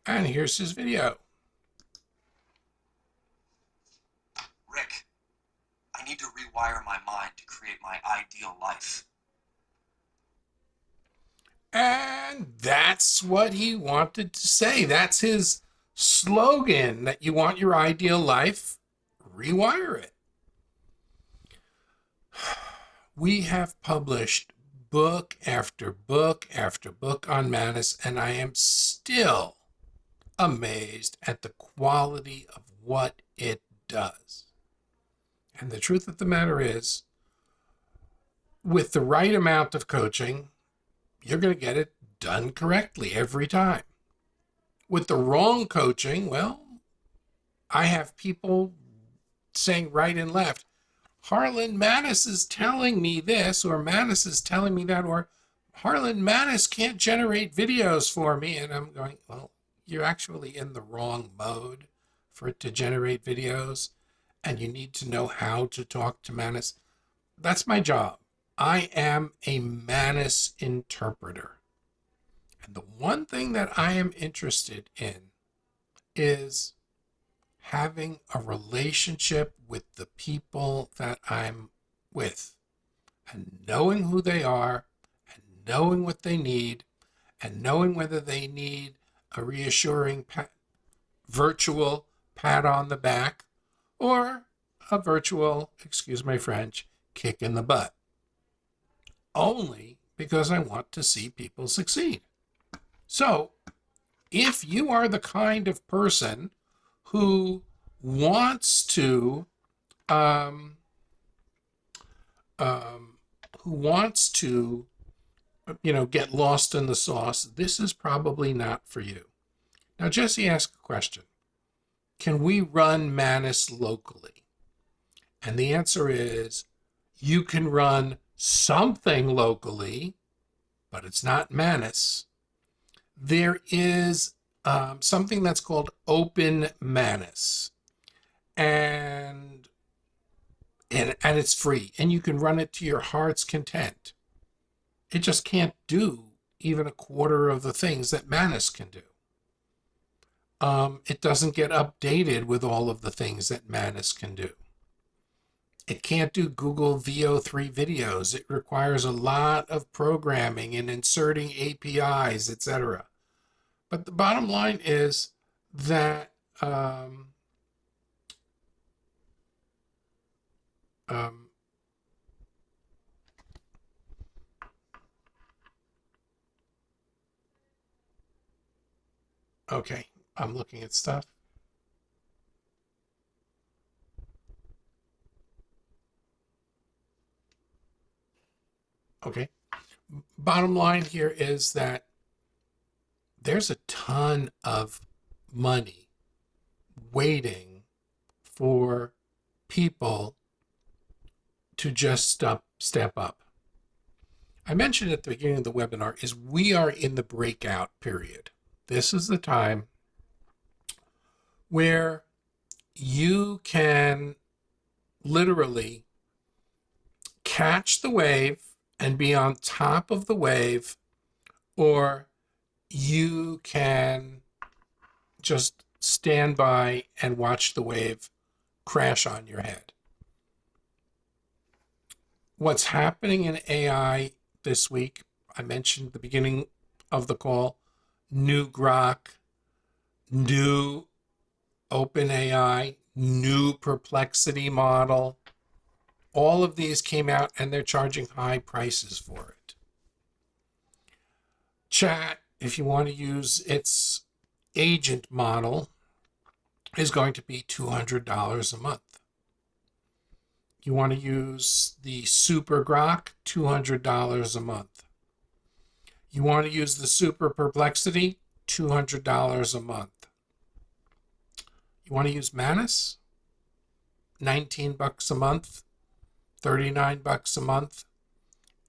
And here's his video. Rick, I need to rewire my mind to create my ideal life. And that's what he wanted to say. That's his slogan, that you want your ideal life, rewire it. We have published book after book after book on Manus, and I am still amazed at the quality of what it does. And the truth of the matter is, with the right amount of coaching, you're going to get it done correctly every time. With the wrong coaching, well, I have people saying right and left, Harlan, Manus is telling me this, or Manus is telling me that, or Harlan, Manus can't generate videos for me. And I'm going, well, you're actually in the wrong mode for it to generate videos, and you need to know how to talk to Manus. That's my job. I am a Manus interpreter. And the one thing that I am interested in is having a relationship with the people that I'm with, and knowing who they are, and knowing what they need, and knowing whether they need a reassuring virtual pat on the back or a virtual, excuse my French, kick in the butt. Only because I want to see people succeed. So if you are the kind of person who wants to get lost in the sauce, this is probably not for you. Now, Jesse asked a question. Can we run Manus locally? And the answer is, you can run something locally, but it's not Manus. There is something that's called Open Manus. And it's free, and you can run it to your heart's content. It just can't do even a quarter of the things that Manus can do. It doesn't get updated with all of the things that Manus can do. It can't do Google VO3 videos. It requires a lot of programming and inserting APIs, etc. But the bottom line is that okay, I'm looking at stuff. Okay. Bottom line here is that there's a ton of money waiting for people to just step up. I mentioned at the beginning of the webinar is we are in the breakout period. This is the time where you can literally catch the wave and be on top of the wave, or you can just stand by and watch the wave crash on your head. What's happening in AI this week, I mentioned at the beginning of the call, new Grok, new OpenAI, new Perplexity model. All of these came out and they're charging high prices for it. Chat, if you want to use its agent model, is going to be $200 a month. You want to use the Super Grok, $200 a month. You want to use the Super Perplexity, $200 a month. You want to use Manus, $19 a month, $39 a month.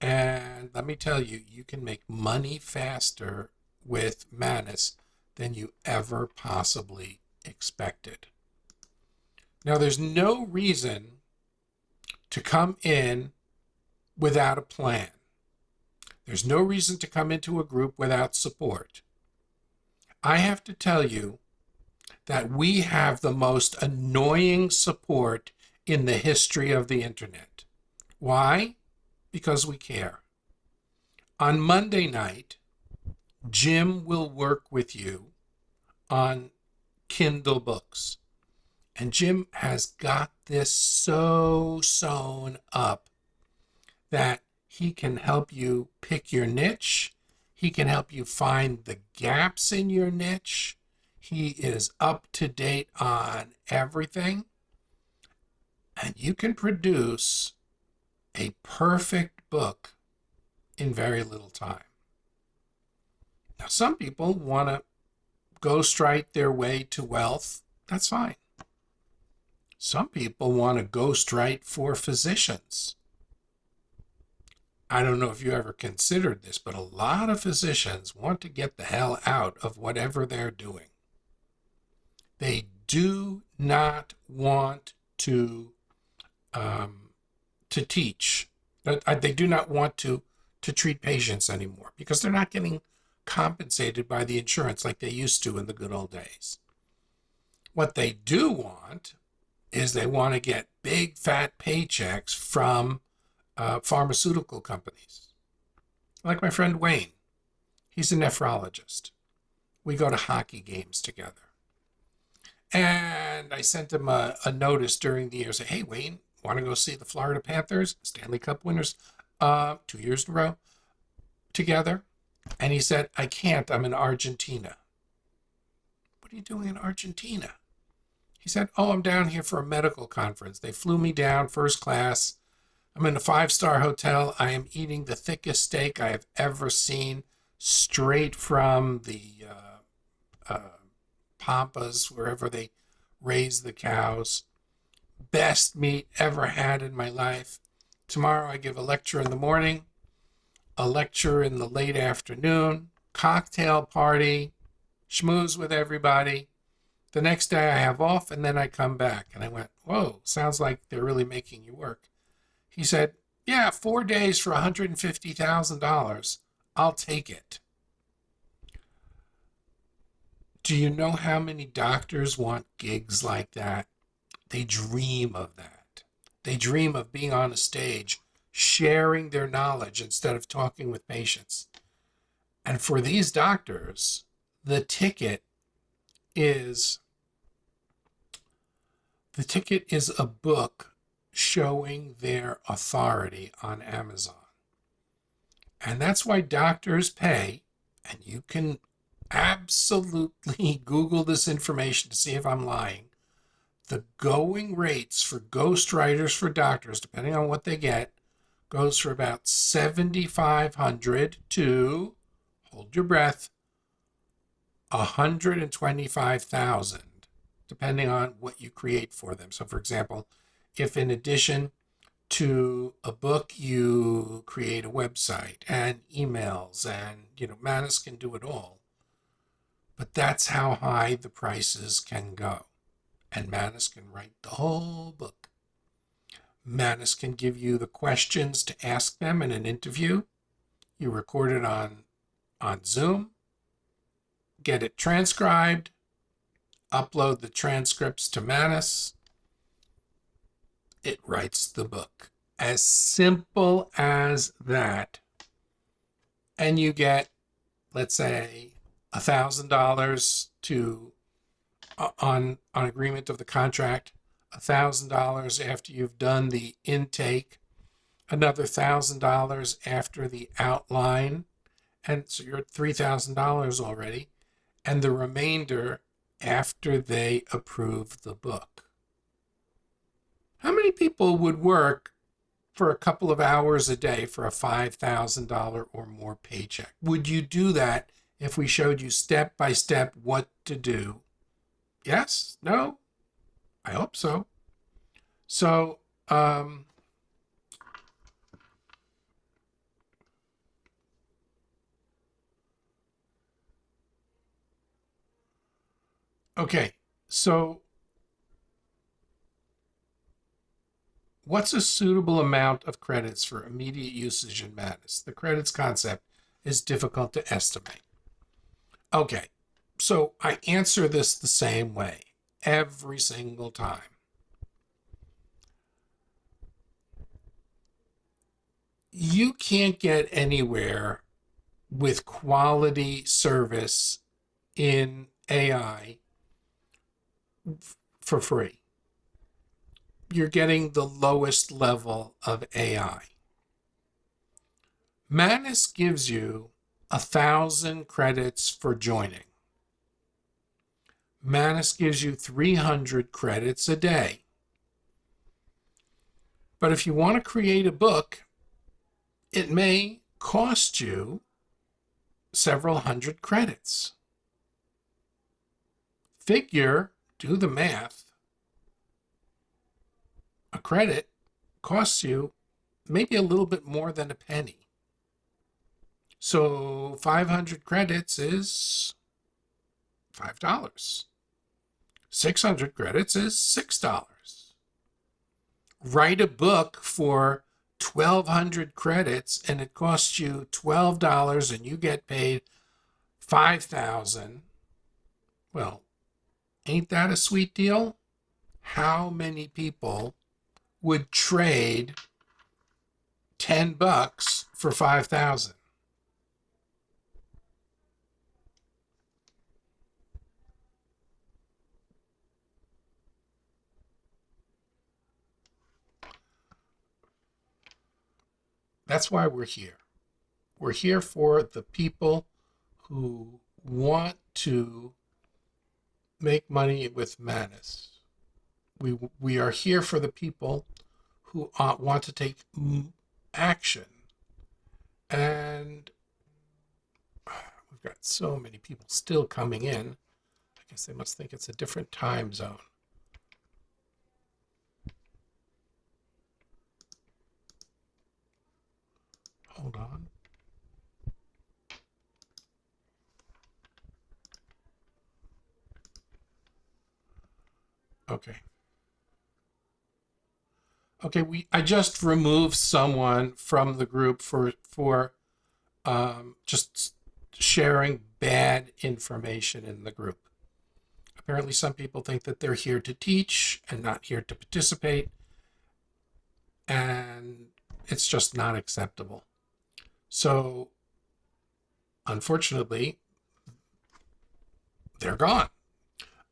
And let me tell you, you can make money faster with Manus than you ever possibly expected. Now, there's no reason to come in without a plan. There's no reason to come into a group without support. I have to tell you that we have the most annoying support in the history of the internet. Why? Because we care. On Monday night, Jim will work with you on Kindle books. And Jim has got this so sewn up that he can help you pick your niche. He can help you find the gaps in your niche. He is up to date on everything. And you can produce a perfect book in very little time. Now, some people want to ghostwrite their way to wealth. That's fine. Some people want to ghostwrite for physicians. I don't know if you ever considered this, but a lot of physicians want to get the hell out of whatever they're doing. They do not want to teach. They do not want to treat patients anymore because they're not getting compensated by the insurance like they used to in the good old days. What they do want is they want to get big fat paychecks from pharmaceutical companies. Like my friend Wayne, he's a nephrologist. We go to hockey games together. And I sent him a notice during the year, say, hey, Wayne, want to go see the Florida Panthers, Stanley Cup winners, 2 years in a row together? And he said, I can't, I'm in Argentina. What are you doing in Argentina? He said, oh, I'm down here for a medical conference. They flew me down first class. I'm in a 5-star hotel. I am eating the thickest steak I have ever seen, straight from the Pampas, wherever they raise the cows. Best meat ever had in my life. Tomorrow I give a lecture in the morning, a lecture in the late afternoon, cocktail party, schmooze with everybody. The next day I have off, and then I come back. And I went, whoa, sounds like they're really making you work. He said, yeah, 4 days for $150,000. I'll take it. Do you know how many doctors want gigs like that? They dream of that. They dream of being on a stage, sharing their knowledge instead of talking with patients. And for these doctors, the ticket is a book showing their authority on Amazon. And that's why doctors pay, and you can absolutely Google this information to see if I'm lying. The going rates for ghostwriters for doctors, depending on what they get, goes for about $7,500 to, hold your breath, $125,000, depending on what you create for them. So for example, if in addition to a book, you create a website and emails and, Manus can do it all. But that's how high the prices can go. And Manus can write the whole book. Manus can give you the questions to ask them in an interview. You record it on Zoom, get it transcribed, upload the transcripts to Manus. It writes the book. As simple as that. And you get, let's say, $1,000 to on agreement of the contract, $1,000 after you've done the intake, another $1,000 after the outline, and so you're at $3,000 already, and the remainder after they approve the book. How many people would work for a couple of hours a day for a $5,000 or more paycheck? Would you do that if we showed you step by step what to do? Yes? No? I hope so. So, okay, so what's a suitable amount of credits for immediate usage in Manus? The credits concept is difficult to estimate. Okay, so I answer this the same way every single time. You can't get anywhere with quality service in AI for free. You're getting the lowest level of AI. Manus gives you 1,000 credits for joining. Manus gives you 300 credits a day. But if you want to create a book, it may cost you several hundred credits. Do the math. A credit costs you maybe a little bit more than a penny. So 500 credits is $5. 600 credits is $6. Write a book for 1,200 credits and it costs you $12 and you get paid $5,000. Well, ain't that a sweet deal? How many people would trade $10 for $5,000? That's why we're here. We're here for the people who want to make money with Manus. We are here for the people who want to take action. And we've got so many people still coming in. I guess they must think it's a different time zone. Hold on. Okay. Okay, I just removed someone from the group for just sharing bad information in the group. Apparently some people think that they're here to teach and not here to participate, and it's just not acceptable. So unfortunately, they're gone.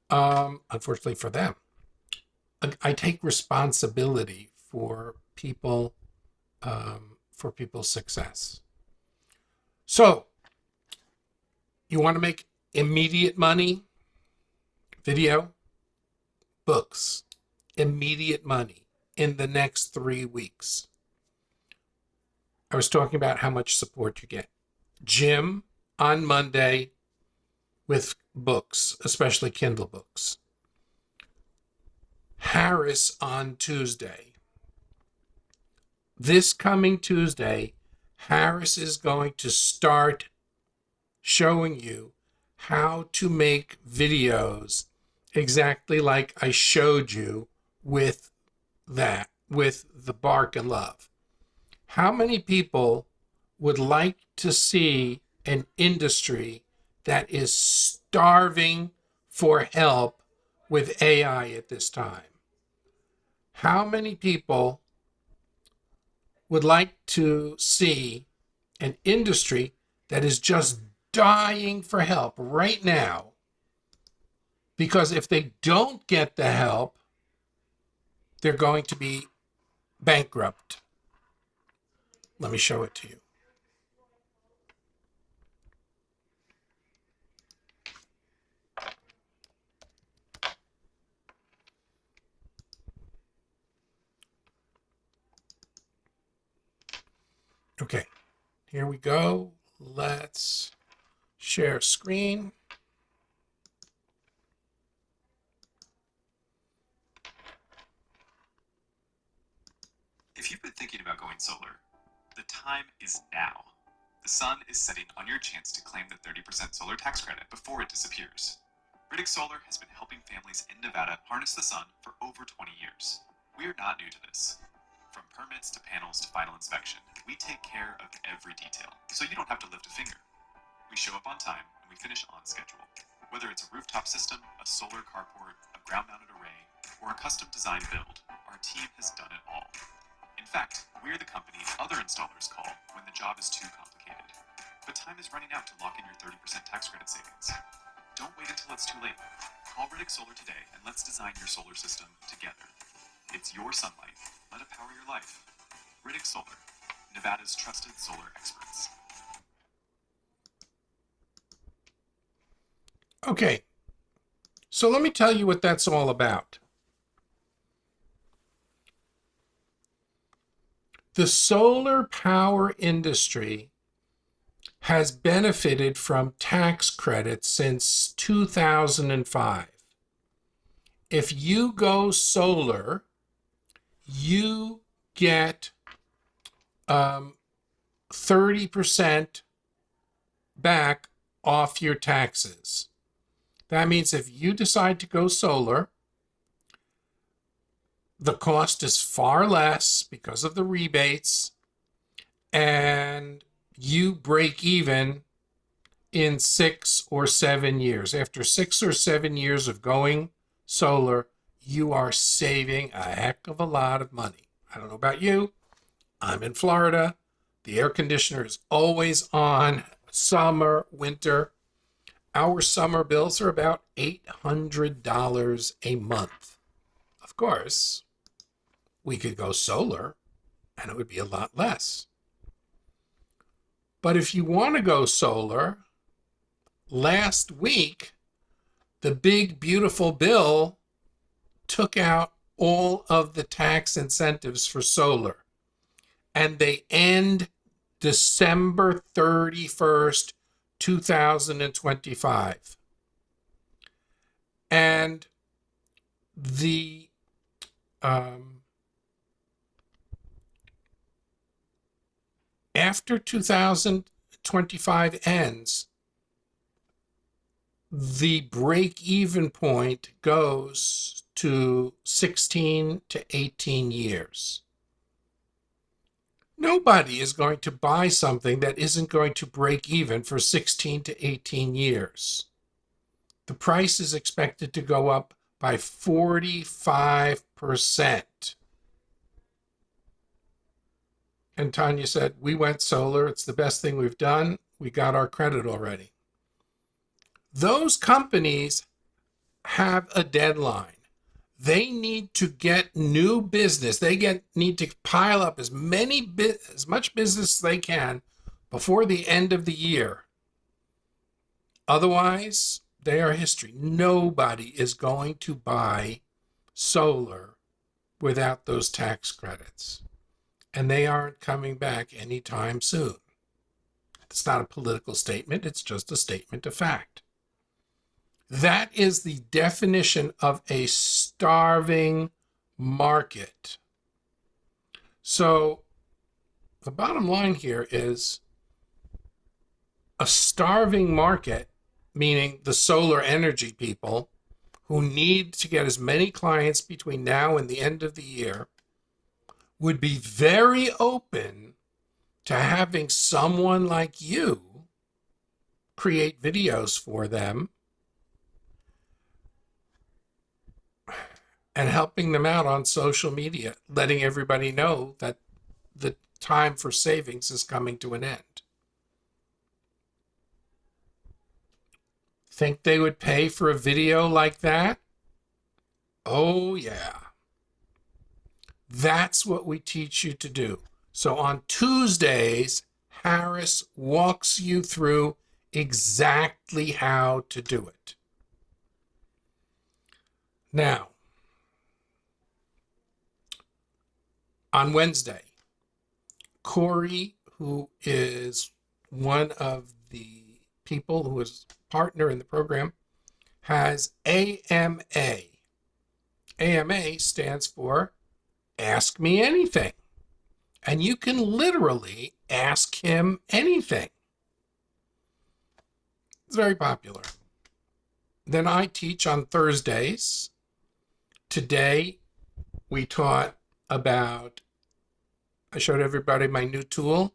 Unfortunately for them. I take responsibility for people's success. So, you want to make immediate money? Video, books, immediate money in the next 3 weeks. I was talking about how much support you get. Jim on Monday with books, especially Kindle books. Harris on Tuesday. This coming Tuesday, Harris is going to start showing you how to make videos exactly like I showed you with that, with the Bark and Love. How many people would like to see an industry that is starving for help with AI at this time? How many people would like to see an industry that is just dying for help right now? Because if they don't get the help, they're going to be bankrupt. Let me show it to you. Okay, here we go. Let's share screen. If you've been thinking about going solar, the time is now. The sun is setting on your chance to claim the 30% solar tax credit before it disappears. Riddick Solar has been helping families in Nevada harness the sun for over 20 years. We are not new to this. From permits to panels to final inspection, we take care of every detail, so you don't have to lift a finger. We show up on time and we finish on schedule. Whether it's a rooftop system, a solar carport, a ground-mounted array, or a custom design build, our team has done it all. In fact, we're the company other installers call when the job is too complicated. But time is running out to lock in your 30% tax credit savings. Don't wait until it's too late. Call Riddick Solar today and let's design your solar system together. It's your sunlight. Let it power your life. Riddick Solar, Nevada's trusted solar experts. Okay, so let me tell you what that's all about. The solar power industry has benefited from tax credits since 2005. If you go solar, you get 30% back off your taxes. That means if you decide to go solar, the cost is far less because of the rebates, and you break even in 6 or 7 years. After 6 or 7 years of going solar, you are saving a heck of a lot of money. I don't know about you. I'm in Florida. The air conditioner is always on, summer, winter. Our summer bills are about $800 a month. Of course, we could go solar and it would be a lot less. But if you want to go solar, last week, the big, beautiful bill took out all of the tax incentives for solar. And they end December 31st, 2025. And the after 2025 ends, the break-even point goes to 16 to 18 years. Nobody is going to buy something that isn't going to break even for 16 to 18 years. The price is expected to go up by 45%. And Tanya said, we went solar. It's the best thing we've done. We got our credit already. Those companies have a deadline. They need to get new business. They need to pile up as much business as they can before the end of the year. Otherwise, they are history. Nobody is going to buy solar without those tax credits. and they aren't coming back anytime soon. It's not a political statement, it's just a statement of fact. That is the definition of a starving market. So the bottom line here is a starving market, meaning the solar energy people who need to get as many clients between now and the end of the year, would be very open to having someone like you create videos for them and helping them out on social media, letting everybody know that the time for savings is coming to an end. Think they would pay for a video like that? Oh, yeah. That's what we teach you to do. So on Tuesdays, Harris walks you through exactly how to do it. Now, on Wednesday, Corey, who is one of the people who is partner in the program, has AMA. AMA stands for Ask Me Anything. And you can literally ask him anything. It's very popular. Then I teach on Thursdays. Today, we taught about, I showed everybody my new tool,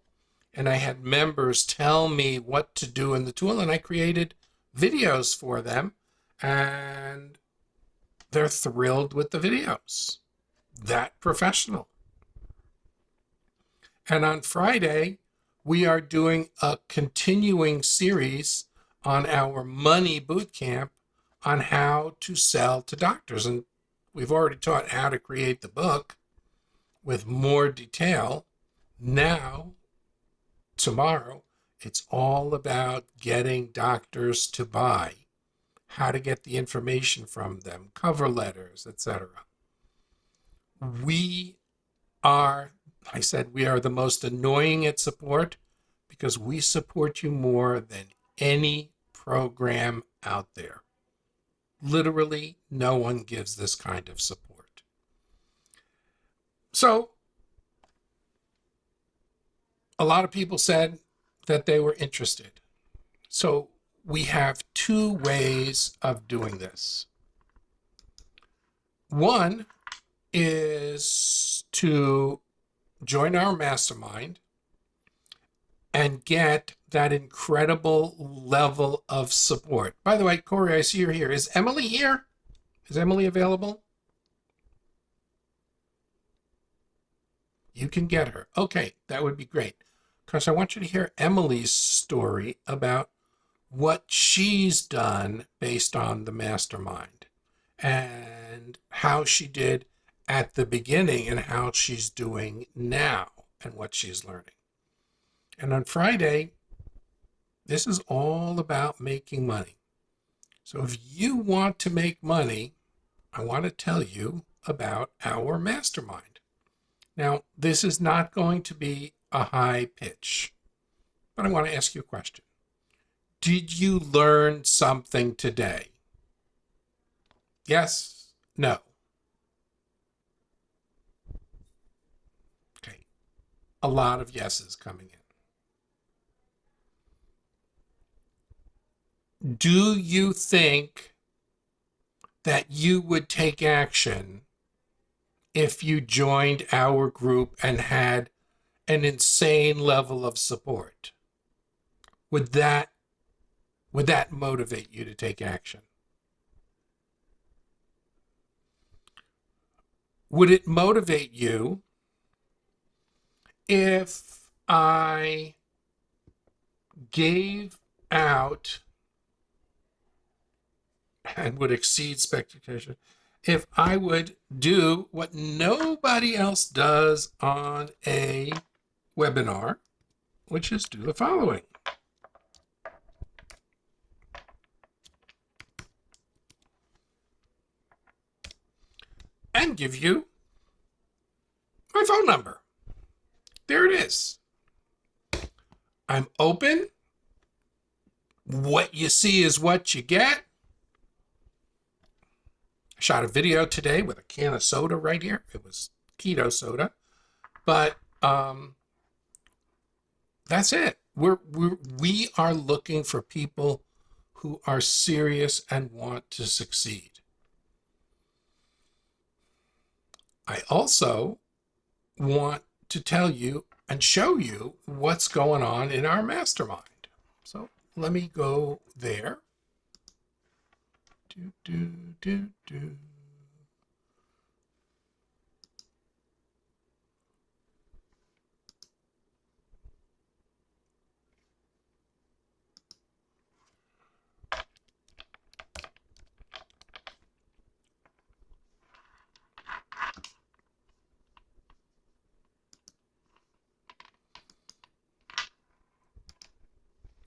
and I had members tell me what to do in the tool, and I created videos for them, and they're thrilled with the videos. That professional. And on Friday, we are doing a continuing series on our money bootcamp on how to sell to doctors. And we've already taught how to create the book with more detail. Now, tomorrow, it's all about getting doctors to buy, how to get the information from them, cover letters, etc. We are the most annoying at support because we support you more than any program out there. Literally, no one gives this kind of support. So, a lot of people said that they were interested. So, we have two ways of doing this. One is to join our mastermind and get that incredible level of support. By the way, Corey, I see you're here. Is Emily here? Is Emily available? You can get her. Okay, that would be great. Because I want you to hear Emily's story about what she's done based on the mastermind and how she did at the beginning and how she's doing now and what she's learning. And on Friday, this is all about making money. So if you want to make money, I want to tell you about our mastermind. Now, this is not going to be a high pitch, but I want to ask you a question. Did you learn something today? Yes? No? Okay. A lot of yeses coming in. Do you think that you would take action if you joined our group and had an insane level of support? Would that motivate you to take action? Would it motivate you if I gave out and would exceed expectation, if I would do what nobody else does on a webinar, which is do the following? And give you my phone number. there it is. I'm open. What you see is what you get. I shot a video today with a can of soda right here. It was keto soda, but that's it. We are looking for people who are serious and want to succeed. I also want to tell you and show you what's going on in our mastermind. So let me go there. Do, do, do, do.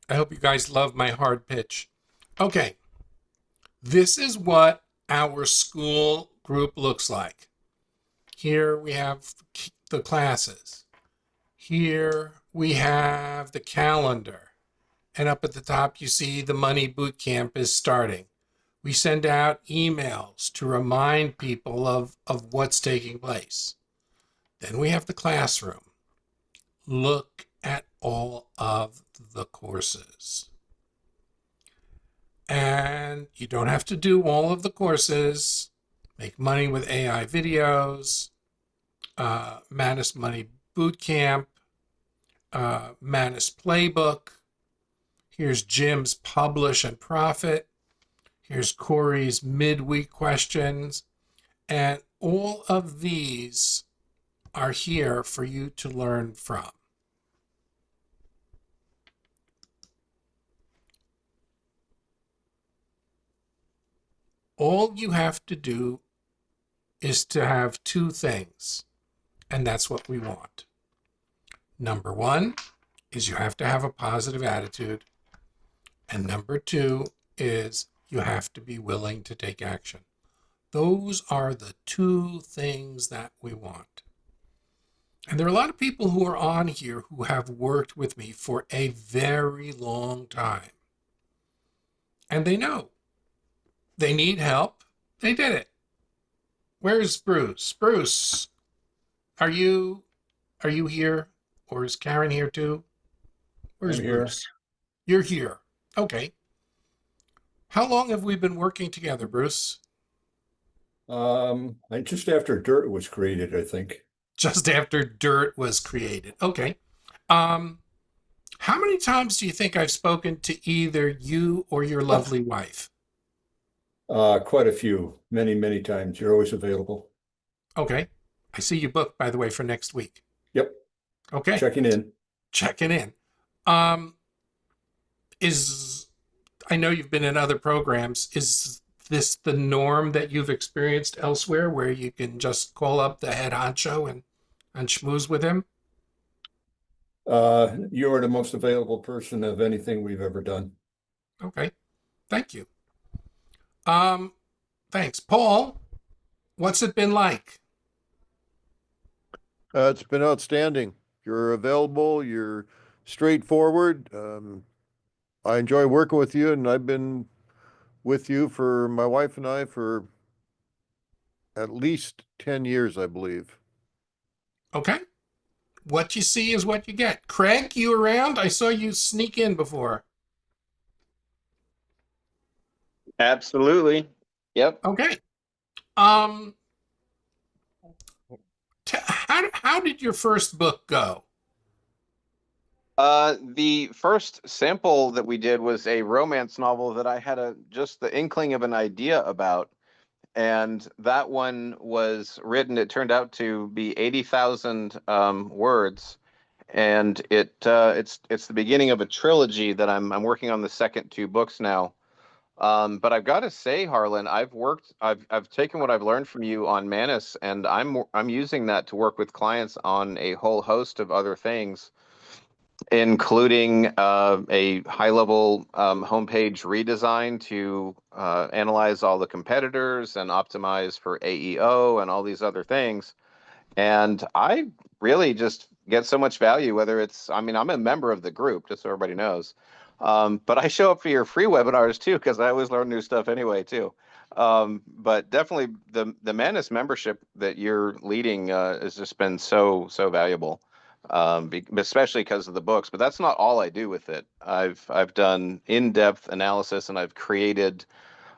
I hope you guys love my hard pitch. Okay, this is what our school group looks like. Here we have the classes. Here we have the calendar. And up at the top, you see the Money Bootcamp is starting. We send out emails to remind people of what's taking place. Then we have the classroom. Look at all of the courses. And you don't have to do all of the courses. Make money with AI videos, Manus Money Bootcamp, Manus Playbook. Here's Jim's Publish and Profit. Here's Corey's midweek questions. And all of these are here for you to learn from. All you have to do is to have two things, and that's what we want. Number one is you have to have a positive attitude, and number two is you have to be willing to take action. Those are the two things that we want. And there are a lot of people who are on here who have worked with me for a very long time. And they know they need help. They did it. Where's Bruce? Bruce, are you here? Or is Karen here too? Where's I'm here. Bruce? You're here. Okay. How long have we been working together, Bruce? Just after Dirt was created, I think. Just after Dirt was created. Okay. How many times do you think I've spoken to either you or your lovely wife? Quite a few, many times. You're always available. Okay. I see you booked, by the way, for next week. Yep. Okay. Checking in. Checking in. I know you've been in other programs. Is this the norm that you've experienced elsewhere where you can just call up the head honcho and schmooze with him? You're the most available person of anything we've ever done. Okay. Thank you. Thanks. Paul, what's it been like? It's been outstanding. You're available. You're straightforward. I enjoy working with you, and I've been with you for my wife and I for at least 10 years, I believe. Okay. What you see is what you get. Craig, you around? I saw you sneak in before. Absolutely. Yep. Okay. How did your first book go? The first sample that we did was a romance novel that I had just the inkling of an idea about. And that one was written, it turned out to be 80,000 words. And it's the beginning of a trilogy that I'm working on the second two books now. But I've got to say, Harlan, I've taken what I've learned from you on Manus, and I'm using that to work with clients on a whole host of other things, including a high-level homepage redesign to analyze all the competitors and optimize for AEO and all these other things. And I really just get so much value, whether it's, I mean, I'm a member of the group, just so everybody knows. But I show up for your free webinars too, because I always learn new stuff anyway too. But definitely the Manus membership that you're leading has just been so valuable, especially because of the books. But that's not all I do with it. I've done in-depth analysis, and I've created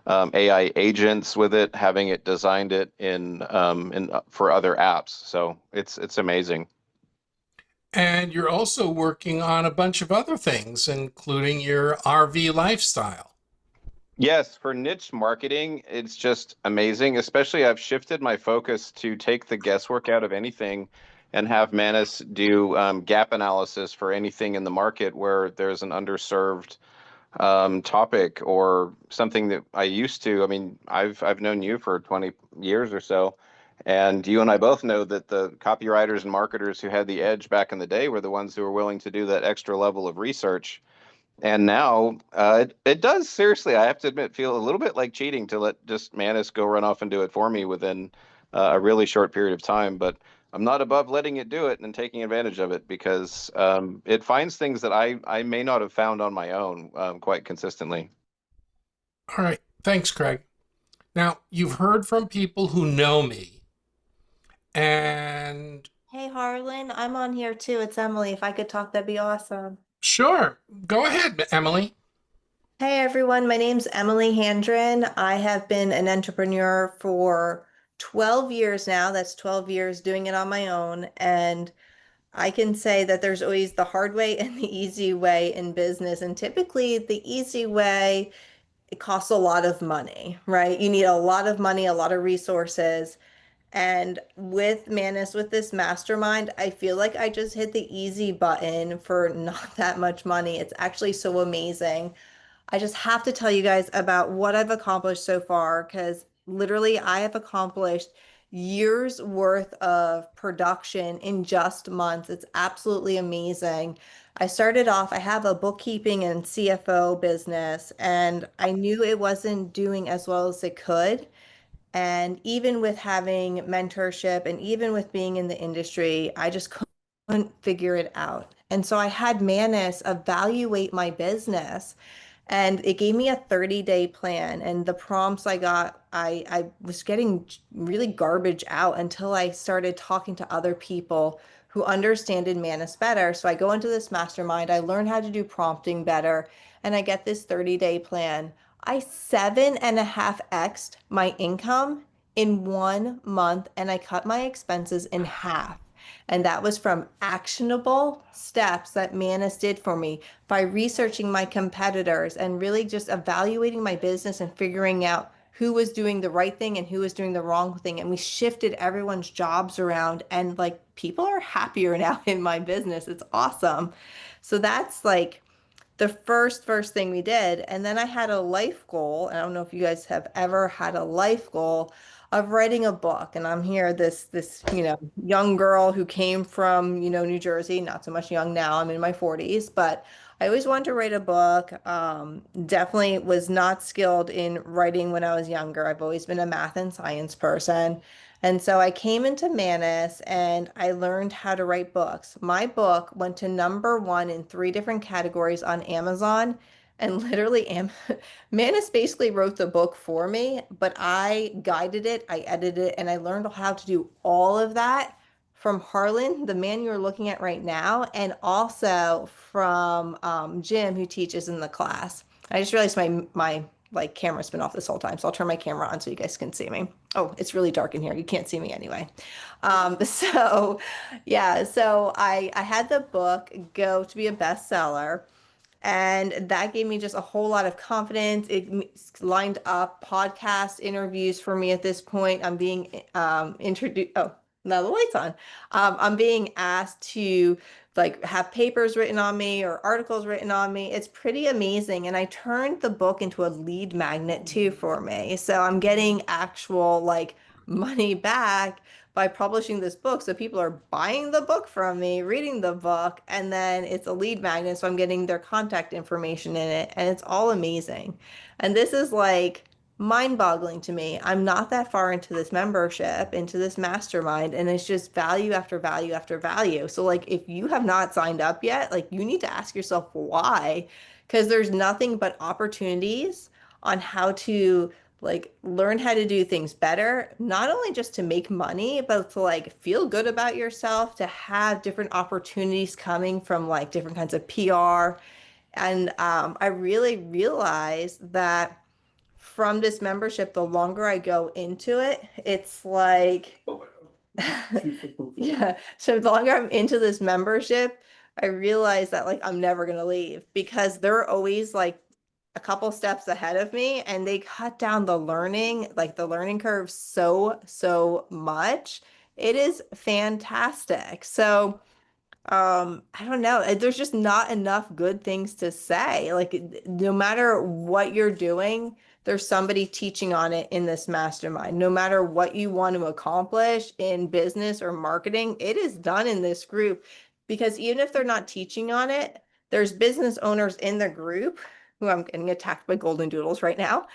AI agents with it, having it designed it in for other apps. So it's amazing. And you're also working on a bunch of other things, including your RV lifestyle. Yes, for niche marketing, it's just amazing. Especially, I've shifted my focus to take the guesswork out of anything and have Manus do gap analysis for anything in the market where there's an underserved topic or something that I used to. I mean, I've known you for 20 years or so, and you and I both know that the copywriters and marketers who had the edge back in the day were the ones who were willing to do that extra level of research. And now it does, seriously, I have to admit, feel a little bit like cheating to let just Manus go run off and do it for me within a really short period of time. But I'm not above letting it do it and taking advantage of it, because it finds things that I may not have found on my own quite consistently. All right. Thanks, Craig. Now, you've heard from people who know me, and Hey Harlan, I'm on here too. It's Emily. If I could talk, that'd be awesome. sure, go ahead, Emily. Hey everyone, my name's Emily Handren. I have been an entrepreneur for 12 years now. That's 12 years doing it on my own. And I can say that there's always the hard way and the easy way in business. And typically, the easy way, it costs a lot of money, right? You need a lot of money, a lot of resources. And with Manus, with this mastermind, I feel like I just hit the easy button for not that much money. It's actually so amazing. I just have to tell you guys about what I've accomplished so far, because literally I have accomplished years worth of production in just months. It's absolutely amazing. I started off, I have a bookkeeping and CFO business, and I knew it wasn't doing as well as it could. And even with having mentorship and even with being in the industry, I just couldn't figure it out. And so I had Manus evaluate my business, and it gave me a 30-day plan. And the prompts I got, I was getting really garbage out until I started talking to other people who understood Manus better. So I go into this mastermind, I learn how to do prompting better, and I get this 30-day plan. I 7.5x'd my income in 1 month, and I cut my expenses in half. And that was from actionable steps that Manus did for me by researching my competitors and really just evaluating my business and figuring out who was doing the right thing and who was doing the wrong thing. And we shifted everyone's jobs around, and like people are happier now in my business. It's awesome. So that's like the first thing we did. And then I had a life goal. I don't know if you guys have ever had a life goal of writing a book. And I'm here, this young girl who came from, New Jersey, not so much young now. I'm in my 40s, but I always wanted to write a book. Definitely was not skilled in writing when I was younger. I've always been a math and science person. And so I came into Manus and I learned how to write books. My book went to #1 in 3 different categories on Amazon. And literally, Manus basically wrote the book for me, but I guided it, I edited it, and I learned how to do all of that from Harlan, the man you're looking at right now, and also from Jim, who teaches in the class. I just realized my like camera's been off this whole time, so I'll turn my camera on so you guys can see me. Oh, it's really dark in here. You can't see me anyway. So yeah, so I had the book go to be a bestseller, and that gave me just a whole lot of confidence. Lined up podcast interviews for me at this point. I'm being introduced. Oh, now the light's on. I'm being asked to like have papers written on me or articles written on me. It's pretty amazing. And I turned the book into a lead magnet too for me. So I'm getting actual like money back by publishing this book. So people are buying the book from me, reading the book, and then it's a lead magnet. So I'm getting their contact information in it, and it's all amazing. And this is like mind-boggling to me. I'm not that far into this membership, into this mastermind, and it's just value after value after value. So like if you have not signed up yet, like you need to ask yourself why, because there's nothing but opportunities on how to like learn how to do things better, not only just to make money, but to like feel good about yourself, to have different opportunities coming from like different kinds of PR. And I really realized that from this membership, the longer I go into it, it's like, yeah. So the longer I'm into this membership, I realize that like I'm never gonna leave because they're always like a couple steps ahead of me and they cut down the learning, like the learning curve so much. It is fantastic. So I don't know. There's just not enough good things to say. Like, no matter what you're doing, there's somebody teaching on it in this mastermind. No matter what you want to accomplish in business or marketing, it is done in this group. Because even if they're not teaching on it, there's business owners in the group who I'm getting attacked by golden doodles right now.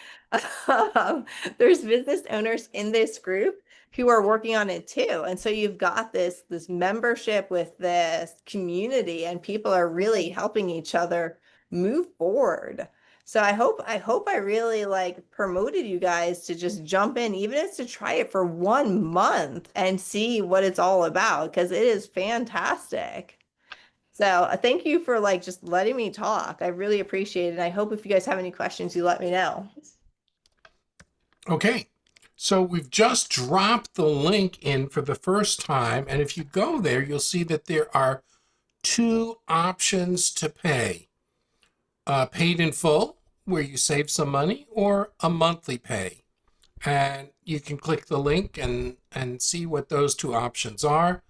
There's business owners in this group who are working on it too. And so you've got this membership with this community and people are really helping each other move forward. So I hope I really like promoted you guys to just jump in, even if it's to try it for 1 month and see what it's all about, because it is fantastic. So thank you for like just letting me talk. I really appreciate it. And I hope if you guys have any questions, you let me know. Okay, so we've just dropped the link in for the first time, and if you go there, you'll see that there are two options to pay. Paid in full, where you save some money, or a monthly pay. And you can click the link and see what those two options are.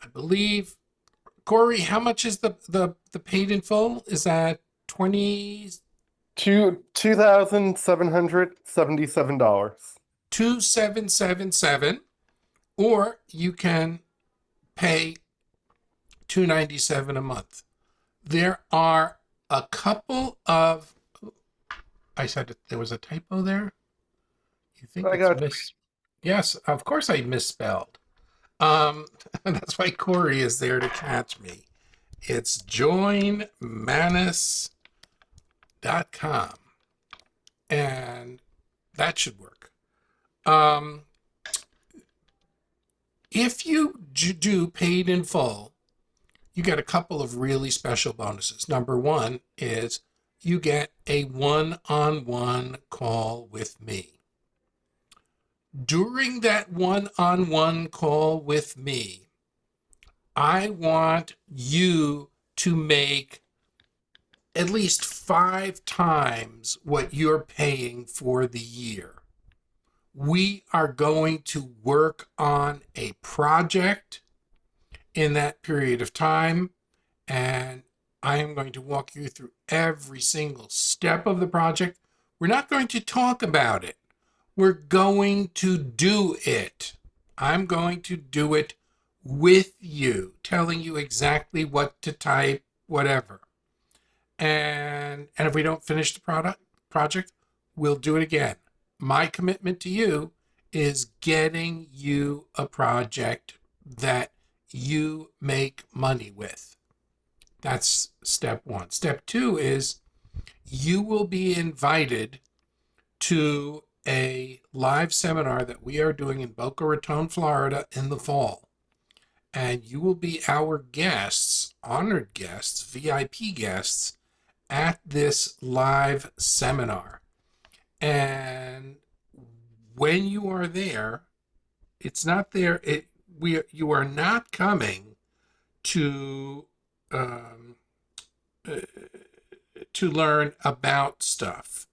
I believe, Corey, how much is the paid in full? Is that 20? $2,777. 2,777, or you can pay $297 a month. There are a couple of, I said there was a typo there. You think I it's got Yes, of course I misspelled. That's why Corey is there to catch me. It's joinmanus.com, and that should work. If you do paid in full, you get a couple of really special bonuses. Number one is you get a one-on-one call with me. During that one-on-one call with me, I want you to make at least 5 times what you're paying for the year. We are going to work on a project in that period of time, and I am going to walk you through every single step of the project. We're not going to talk about it. We're going to do it. I'm going to do it with you, telling you exactly what to type, whatever. And if we don't finish the project, we'll do it again. My commitment to you is getting you a project that you make money with. That's step one. Step two is you will be invited to a live seminar that we are doing in Boca Raton, Florida in the fall. And you will be our guests, honored guests, VIP guests at this live seminar. And when you are there, it's not there. You are not coming to learn about stuff.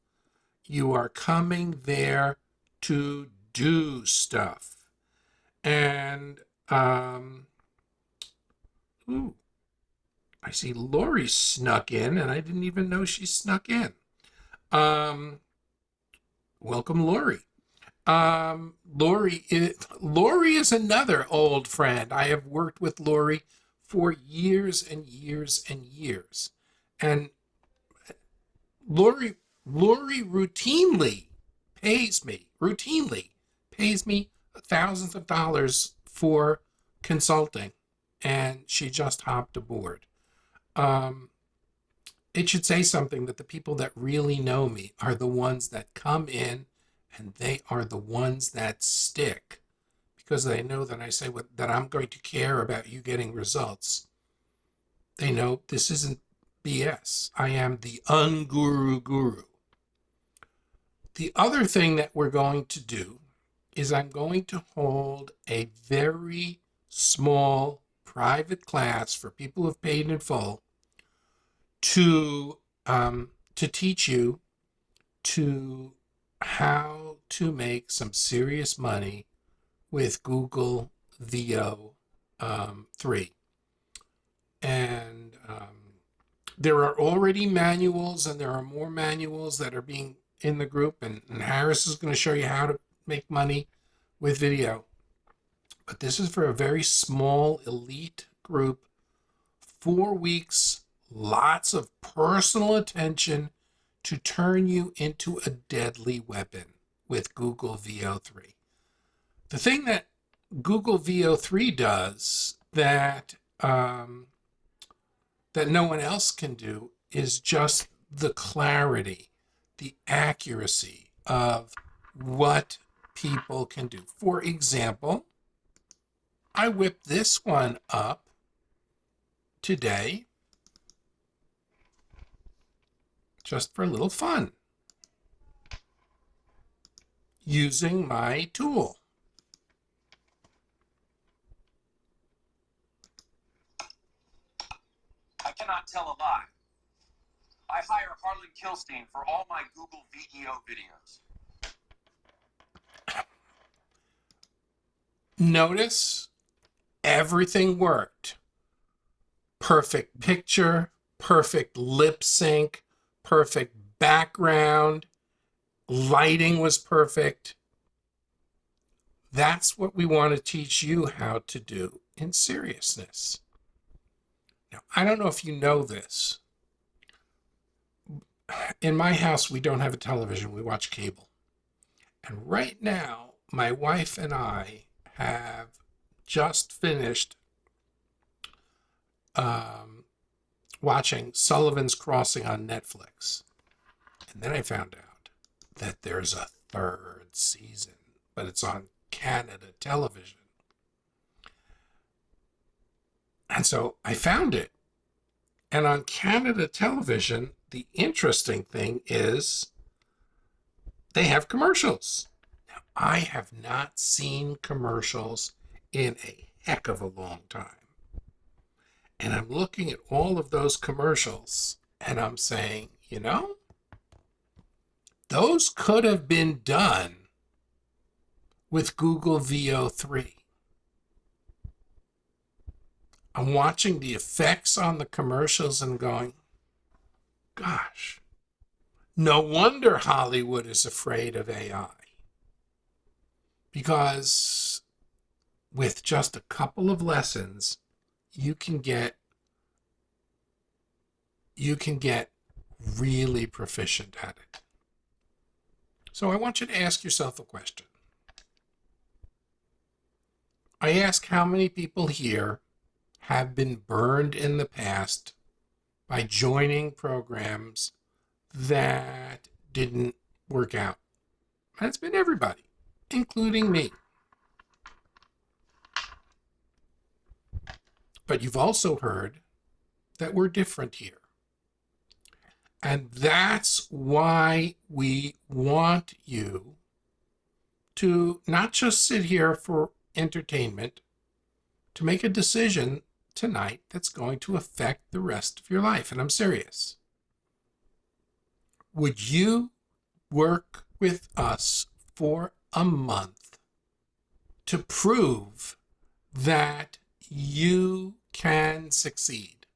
You are coming there to do stuff. And I see Lori snuck in, and I didn't even know she snuck in. Welcome, Lori. Lori is another old friend. I have worked with Lori for years and years and years. And Lori routinely pays me routinely, pays me thousands of dollars for consulting, and she just hopped aboard. It should say something that the people that really know me are the ones that come in, and they are the ones that stick, because they know that I say that I'm going to care about you getting results. They know this isn't BS. I am the unguru guru. The other thing that we're going to do is I'm going to hold a very small private class for people who've paid in full to teach you to how to make some serious money with Google VO 3. And there are already manuals, and there are more manuals that are being in the group, and Harris is going to show you how to make money with video. But this is for a very small elite group, 4 weeks, lots of personal attention to turn you into a deadly weapon with Google VO3. The thing that Google VO3 does that that no one else can do is just the clarity, the accuracy of what people can do. For example, I whipped this one up today just for a little fun using my tool. I cannot tell a lie. I hire Harlan Kilstein for all my Google VEO videos. Notice everything worked. Perfect picture, perfect lip sync, perfect background, lighting was perfect. That's what we want to teach you how to do in seriousness. Now, I don't know if you know this. In my house, we don't have a television. We watch cable. And right now, my wife and I have just finished watching Sullivan's Crossing on Netflix. And then I found out that there's a third season, but it's on Canada television. And so I found it. And on Canada television, the interesting thing is they have commercials. Now, I have not seen commercials in a heck of a long time. And I'm looking at all of those commercials and I'm saying, you know, those could have been done with Google VO3. I'm watching the effects on the commercials and going, gosh, no wonder Hollywood is afraid of AI. Because with just a couple of lessons, you can get really proficient at it. So I want you to ask yourself a question. I ask how many people here have been burned in the past by joining programs that didn't work out. And it's been everybody, including me. But you've also heard that we're different here. And that's why we want you to not just sit here for entertainment, to make a decision tonight that's going to affect the rest of your life. And I'm serious. Would you work with us for a month to prove that you can succeed?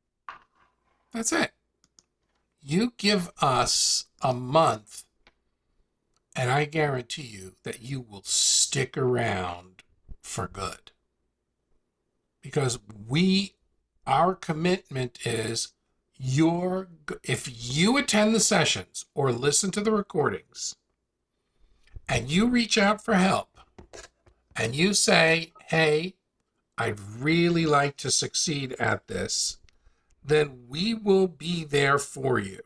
That's it. You give us a month, and I guarantee you that you will stick around for good. Because our commitment is if you attend the sessions or listen to the recordings and you reach out for help and you say, hey, I'd really like to succeed at this, then we will be there for you.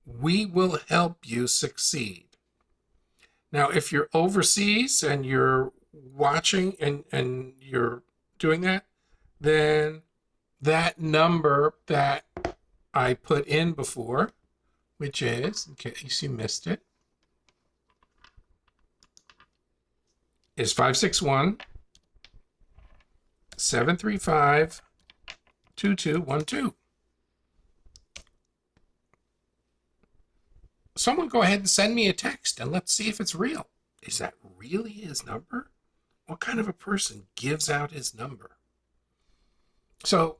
We will help you succeed. Now, if you're overseas and you're watching and you're doing that, then that number that I put in before, which is, in case you missed it, is 561 735 2212. Someone go ahead and send me a text and let's see if it's real. Is that really his number? What kind of a person gives out his number? So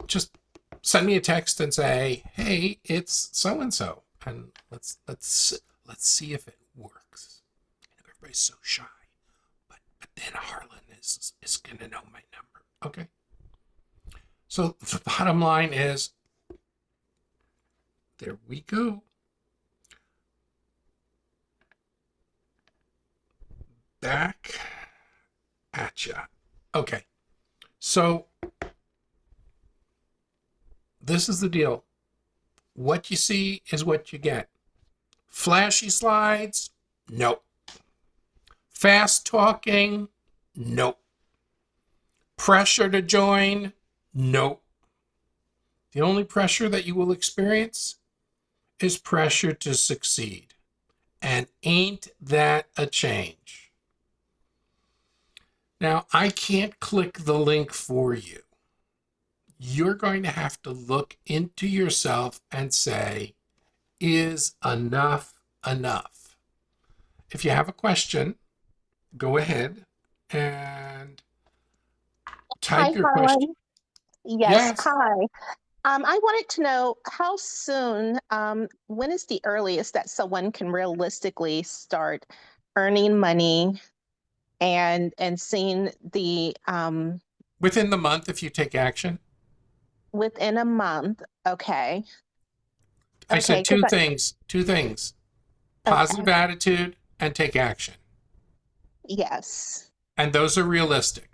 just send me a text and say, hey, it's so and so, and let's see if it works. I know everybody's so shy, but then Harlan is gonna know my number. Okay. So the bottom line is, there we go. Back at ya. Okay. So this is the deal. What you see is what you get. Flashy slides? Nope. Fast talking? Nope. Pressure to join? Nope. The only pressure that you will experience is pressure to succeed. And ain't that a change? Now, I can't click the link for you. You're going to have to look into yourself and say, is enough enough? If you have a question, go ahead and type your Harlan. question. Yes. Hi. I wanted to know how soon, when is the earliest that someone can realistically start earning money and seeing the Within the month, if you take action. within a month? Okay. I said two things. Positive attitude and take action. Yes. And those are realistic.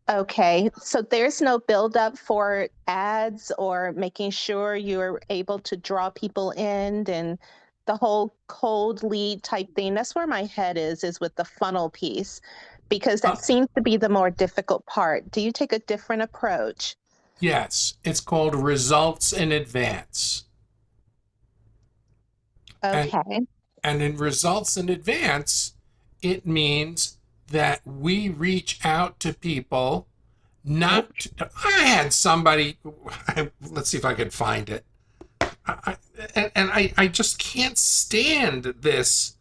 Okay, so there's no buildup for ads or making sure you're able to draw people in and the whole cold lead type thing. That's where my head is with the funnel piece, because that seems to be the more difficult part. Do you take a different approach? Yes, it's called results in advance. Okay. And in results in advance, it means that we reach out to people. I had somebody, let's see if I can find it. I just can't stand this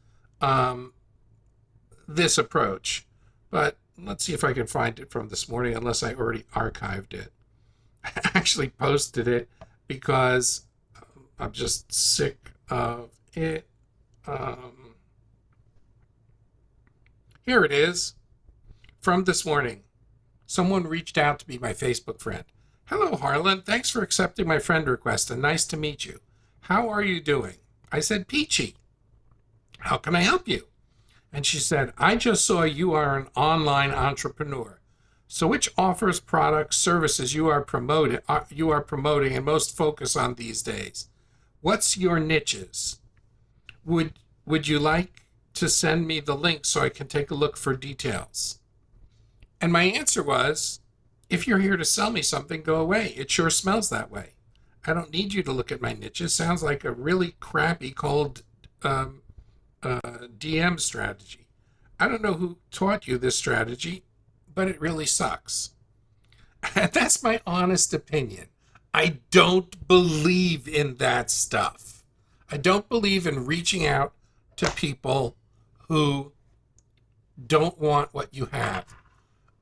this approach. But let's see if I can find it from this morning, unless I already archived it. I actually posted it because I'm just sick of it. Here it is from this morning. Someone reached out to be my Facebook friend. Hello, Harlan. Thanks for accepting my friend request and nice to meet you. How are you doing? I said, peachy. How can I help you? And she said, I just saw you are an online entrepreneur. So which offers, products, services you are promoting and most focus on these days? What's your niches? Would you like to send me the link so I can take a look for details? And my answer was, if you're here to sell me something, go away. It sure smells that way. I don't need you to look at my niches. Sounds like a really crappy cold DM strategy. I don't know who taught you this strategy, but it really sucks. And that's my honest opinion. I don't believe in that stuff. I don't believe in reaching out to people who don't want what you have.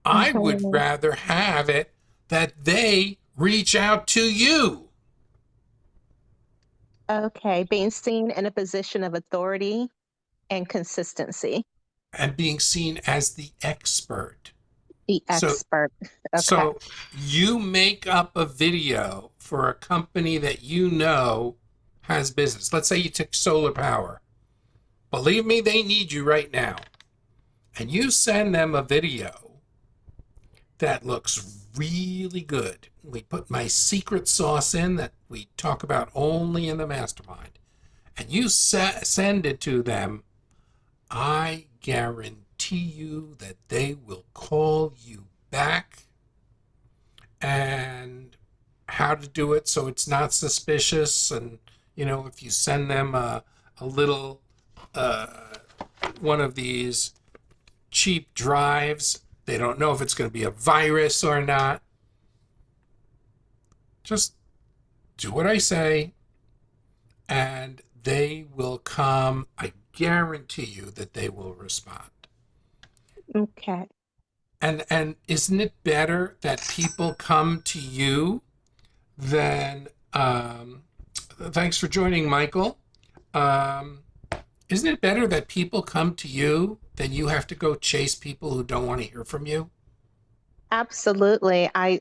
I would rather have it that they reach out to you. Okay, being seen in a position of authority and consistency. And being seen as the expert. The expert. So you make up a video for a company that you know has business. Let's say you took solar power. believe me, they need you right now, and you send them a video that looks really good. We put my secret sauce in that we talk about only in the mastermind, and you send it to them, I guarantee you that they will call you back and how to do it so it's not suspicious. And, you know, if you send them a little one of these cheap drives, they don't know if it's going to be a virus or not. Just do what I say, and they will come. I guarantee you that they will respond. Okay. And isn't it better that people come to you than thanks for joining, Michael. Isn't it better that people come to you than you have to go chase people who don't want to hear from you? Absolutely. I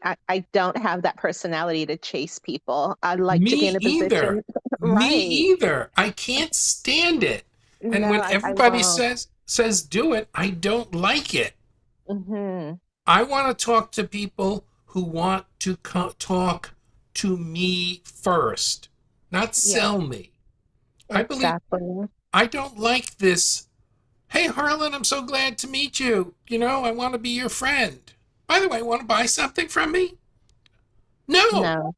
don't have that personality to chase people. I like to be in a Either. position. Me Right. either. I can't stand it. And No, when I everybody won't. says do it, I don't like it. Mm-hmm. I want to talk to people who want to talk to me first, not sell me. Exactly. I don't like this. Hey, Harlan, I'm so glad to meet you. You know, I want to be your friend. By the way, want to buy something from me? No.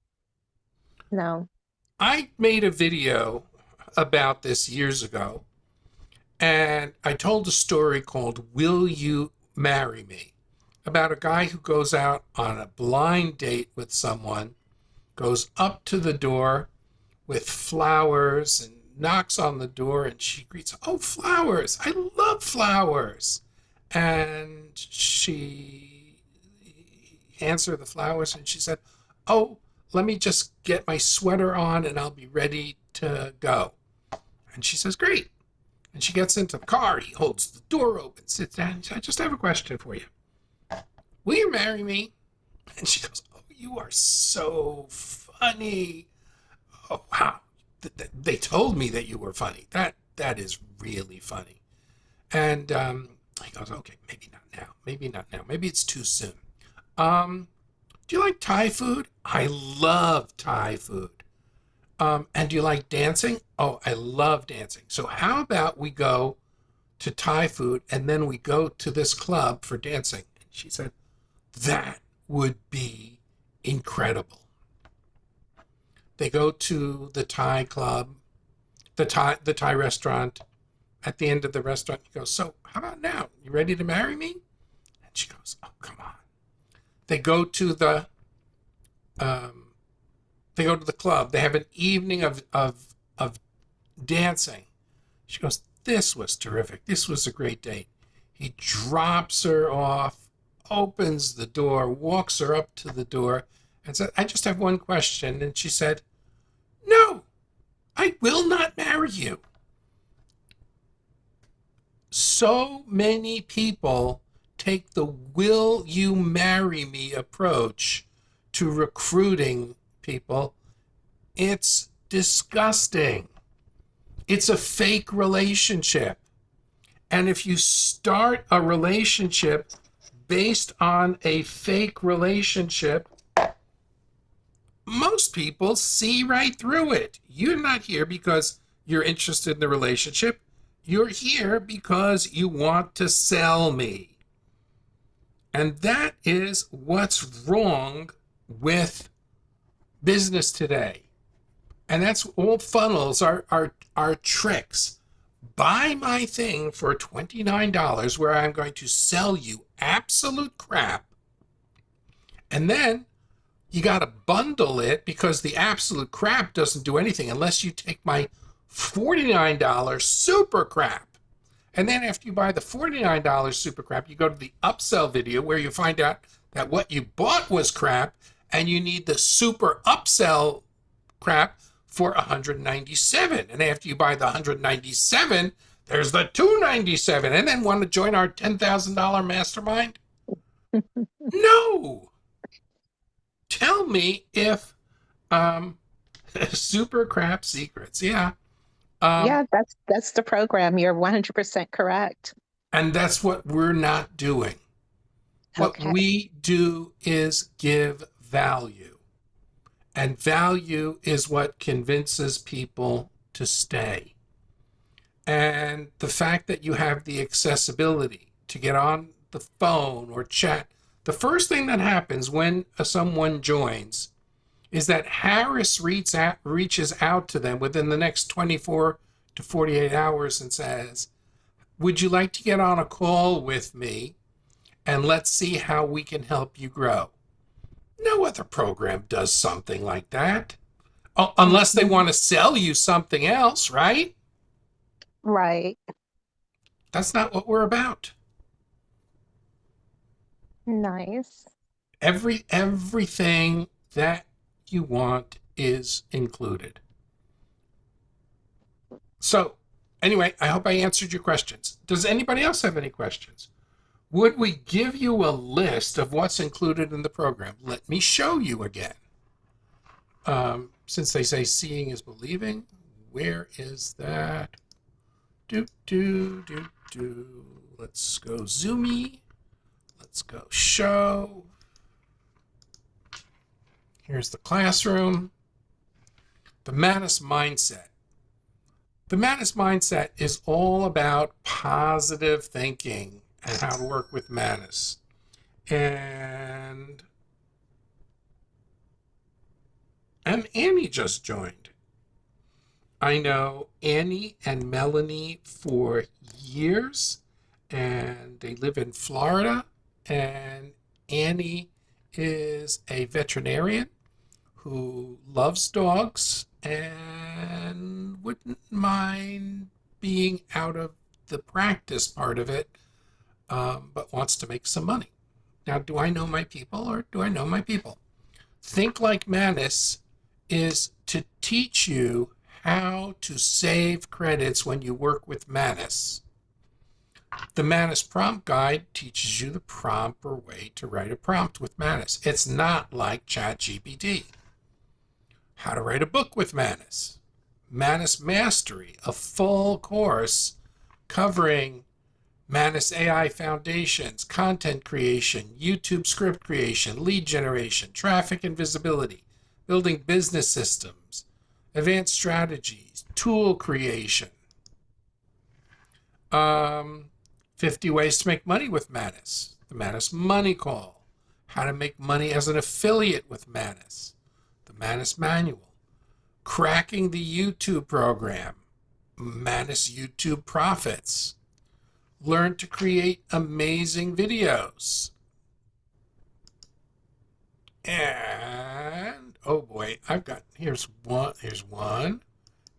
No. I made a video about this years ago, and I told a story called Will You Marry Me? About a guy who goes out on a blind date with someone, goes up to the door with flowers and knocks on the door, and she greets, oh, flowers, I love flowers. And she hands her the flowers, and she said, oh, let me just get my sweater on and I'll be ready to go. And she says, great. And she gets into the car, he holds the door open, sits down, and says, I just have a question for you. Will you marry me? And she goes, oh, you are so funny. Oh, wow. They told me that you were funny. That is really funny. And he goes, okay, maybe not now. Maybe not now. Maybe it's too soon. Do you like Thai food? I love Thai food. And do you like dancing? Oh, I love dancing. So how about we go to Thai food and then we go to this club for dancing? And she said, that would be incredible. They go to the Thai club, the Thai restaurant. At the end of the restaurant, he goes, so how about now? You ready to marry me? And she goes, oh, come on. They go to the club. They have an evening of dancing. She goes, this was terrific. This was a great date. He drops her off, opens the door, walks her up to the door, and said, I just have one question. And she said, no, I will not marry you. So many people take the will you marry me approach to recruiting people. It's disgusting. It's a fake relationship. And if you start a relationship based on a fake relationship, most people see right through it. You're not here because you're interested in the relationship. You're here because you want to sell me. And that is what's wrong with business today. And that's all funnels are tricks. Buy my thing for $29 where I'm going to sell you absolute crap. And then you got to bundle it because the absolute crap doesn't do anything unless you take my $49 super crap. And then after you buy the $49 super crap, you go to the upsell video where you find out that what you bought was crap and you need the super upsell crap for $197. And after you buy the $197, there's the $297. And then want to join our $10,000 mastermind? No. Tell me if super crap secrets. Yeah. Yeah, that's the program. You're 100% correct. And that's what we're not doing. What Okay. we do is give value. And value is what convinces people to stay. And the fact that you have the accessibility to get on the phone or chat, the first thing that happens when someone joins is that Harris reaches out to them within the next 24 to 48 hours and says, would you like to get on a call with me and let's see how we can help you grow? No other program does something like that. Unless they want to sell you something else, right? Right. That's not what we're about. Nice. Everything that you want is included. So, anyway, I hope I answered your questions. Does anybody else have any questions? Would we give you a list of what's included in the program? Let me show you again. Since they say seeing is believing, where is that? Let's go zoomy. Let's go show. Here's the classroom. The Manus mindset. The Manus mindset is all about positive thinking and how to work with Manus. And Annie just joined. I know Annie and Melanie for years, and they live in Florida. And Annie is a veterinarian who loves dogs and wouldn't mind being out of the practice part of it, but wants to make some money. Now, do I know my people or do I know my people? Think Like Manus is to teach you how to save credits when you work with Manus. The Manus Prompt Guide teaches you the proper way to write a prompt with Manus. It's not like ChatGPT. How to write a book with Manus. Manus Mastery, a full course covering Manus AI foundations, content creation, YouTube script creation, lead generation, traffic and visibility, building business systems, advanced strategies, tool creation. 50 ways to make money with Manus. The Manus Money Call. How to make money as an affiliate with Manus. The Manus Manual. Cracking the YouTube program. Manus YouTube Profits. Learn to create amazing videos. And, oh boy, here's one,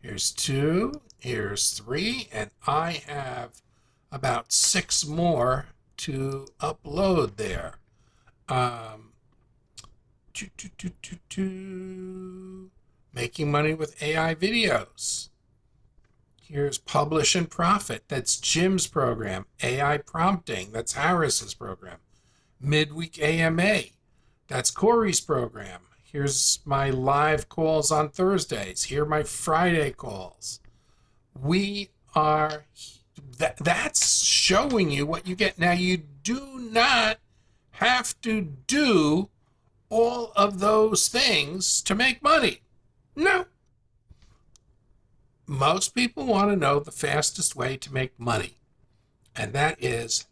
here's two, here's three, and I have about 6 more to upload there. Making money with AI videos. Here's Publish and Profit. That's Jim's program. AI Prompting. That's Harris's program. Midweek AMA. That's Corey's program. Here's my live calls on Thursdays. Here are my Friday calls. That's showing you what you get. Now, you do not have to do all of those things to make money. No. Most people want to know the fastest way to make money, and that is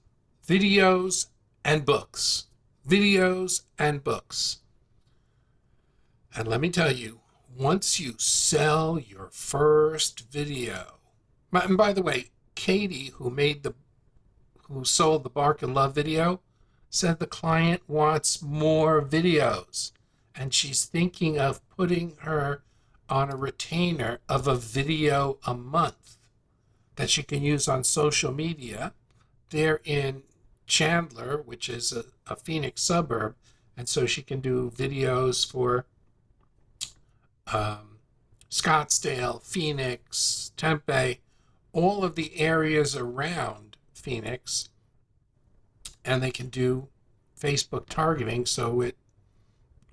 videos and books. Videos and books. And let me tell you, once you sell your first video, and by the way, Katie, who sold the Bark and Love video, said the client wants more videos, and she's thinking of putting her on a retainer of a video a month that she can use on social media. They're in Chandler, which is a Phoenix suburb, and so she can do videos for Scottsdale, Phoenix, Tempe, all of the areas around Phoenix, and they can do Facebook targeting. So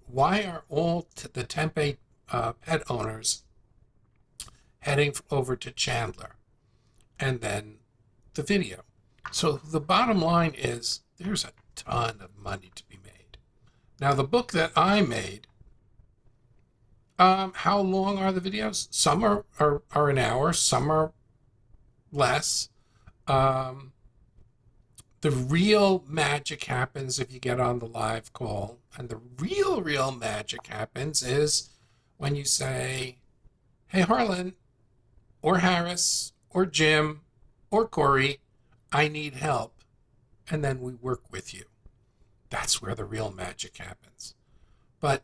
why are all the Tempe pet owners heading over to Chandler, and then the video. So the bottom line is there's a ton of money to be made. Now, the book that I made, how long are the videos? Some are an hour, some are less. The real magic happens if you get on the live call. And the real magic happens is when you say, hey, Harlan, or Harris, or Jim, or Corey, I need help. And then we work with you. That's where the real magic happens. But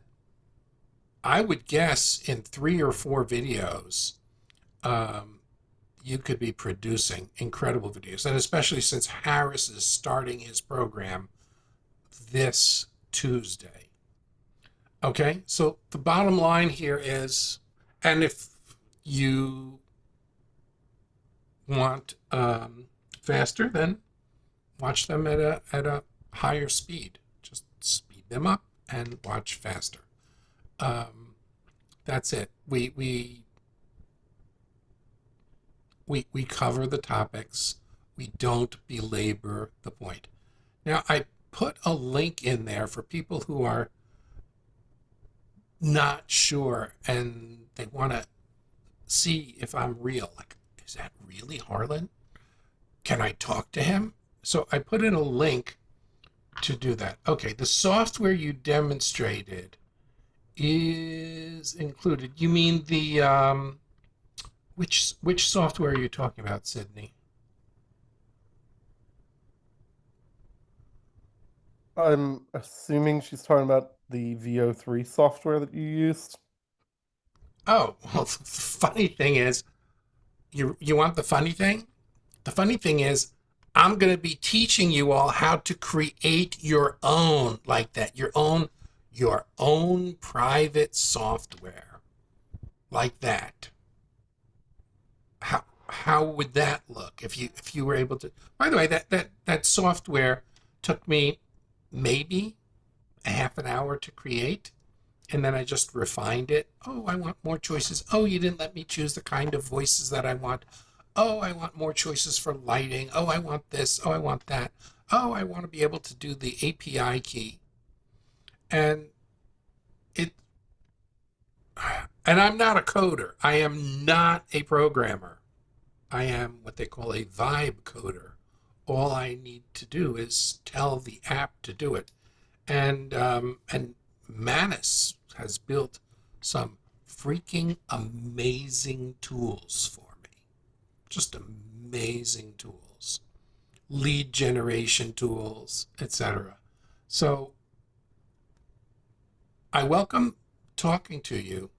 I would guess in 3 or 4 videos, you could be producing incredible videos. And especially since Harris is starting his program this Tuesday. Okay, so the bottom line here is, and if you want faster, then watch them at a higher speed. Just speed them up and watch faster. That's it. We cover the topics. We don't belabor the point. Now, I put a link in there for people who are not sure and they want to see if I'm real. Like, is that really Harlan? Can I talk to him? So I put in a link to do that. Okay, the software you demonstrated is included. You mean the which software are you talking about, Sydney? I'm assuming she's talking about the VO3 software that you used. Oh, well, the funny thing is, you want the funny thing? The funny thing is, I'm going to be teaching you all how to create your own like that, your own private software like that. How would that look if you were able to? By the way, that software took me maybe a half an hour to create, and then I just refined it. Oh, I want more choices. Oh, you didn't let me choose the kind of voices that I want. Oh, I want more choices for lighting. Oh, I want this. Oh, I want that. Oh, I want to be able to do the API key. And I'm not a coder. I am not a programmer. I am what they call a vibe coder. All I need to do is tell the app to do it. And Manus has built some freaking amazing tools for me. Just amazing tools. Lead generation tools, etc. So I welcome talking to you,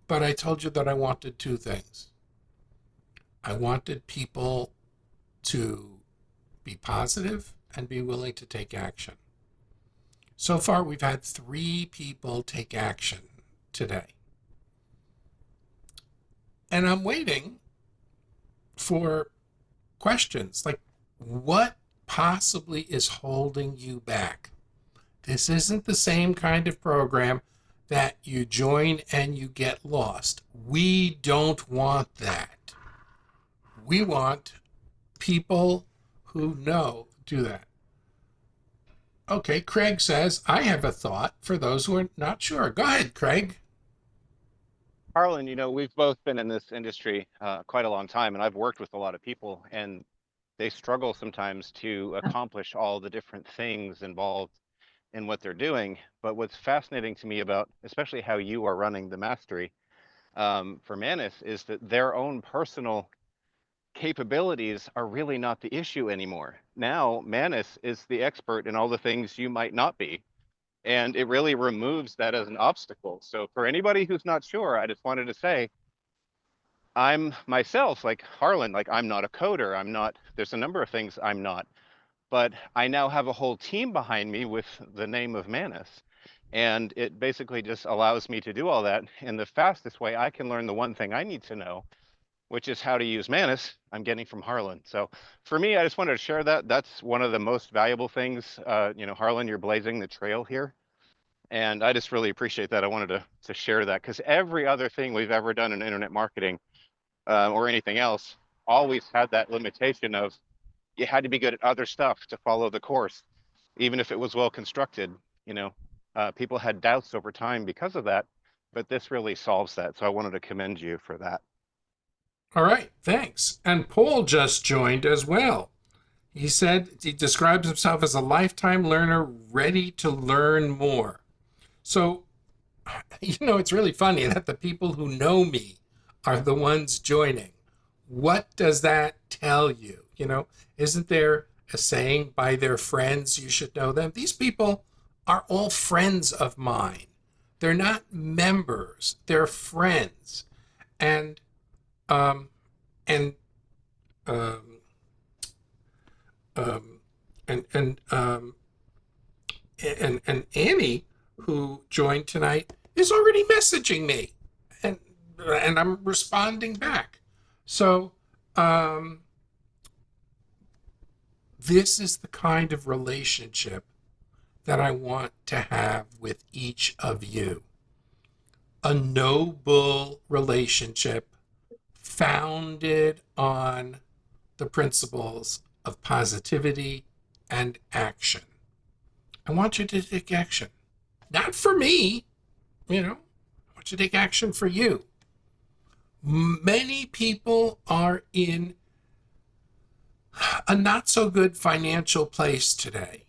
but I told you that I wanted 2 things. I wanted people to be positive and be willing to take action. So far, we've had 3 people take action today. And I'm waiting for questions like, what possibly is holding you back? This isn't the same kind of program that you join and you get lost. We don't want that. We want people who do that. Okay, Craig says, I have a thought for those who are not sure. Go ahead, Craig. Harlan, we've both been in this industry quite a long time, and I've worked with a lot of people, and they struggle sometimes to accomplish all the different things involved in what they're doing. But what's fascinating to me about, especially how you are running the mastery for Manus, is that their own personal capabilities are really not the issue anymore. Now, Manus is the expert in all the things you might not be. And it really removes that as an obstacle. So for anybody who's not sure, I just wanted to say, I'm myself, like Harlan, like I'm not a coder. There's a number of things I'm not, but I now have a whole team behind me with the name of Manus. And it basically just allows me to do all that in the fastest way I can learn the one thing I need to know, which is how to use Manus. I'm getting from Harlan. So for me, I just wanted to share that. That's one of the most valuable things. Harlan, you're blazing the trail here. And I just really appreciate that. I wanted to share that, because every other thing we've ever done in internet marketing or anything else always had that limitation of you had to be good at other stuff to follow the course, even if it was well constructed. You know, people had doubts over time because of that, but this really solves that. So I wanted to commend you for that. All right, thanks. And Paul just joined as well. He said he describes himself as a lifetime learner ready to learn more. So, you know, it's really funny that the people who know me are the ones joining. What does that tell you? You know, isn't there a saying, by their friends you should know them? These people are all friends of mine. They're not members, they're friends. And and um, um, and and um, and Annie, who joined tonight, is already messaging me, and I'm responding back. So this is the kind of relationship that I want to have with each of you. A noble relationship founded on the principles of positivity and action. I want you to take action. Not for me, you know, I want you to take action for you. Many people are in a not so good financial place today,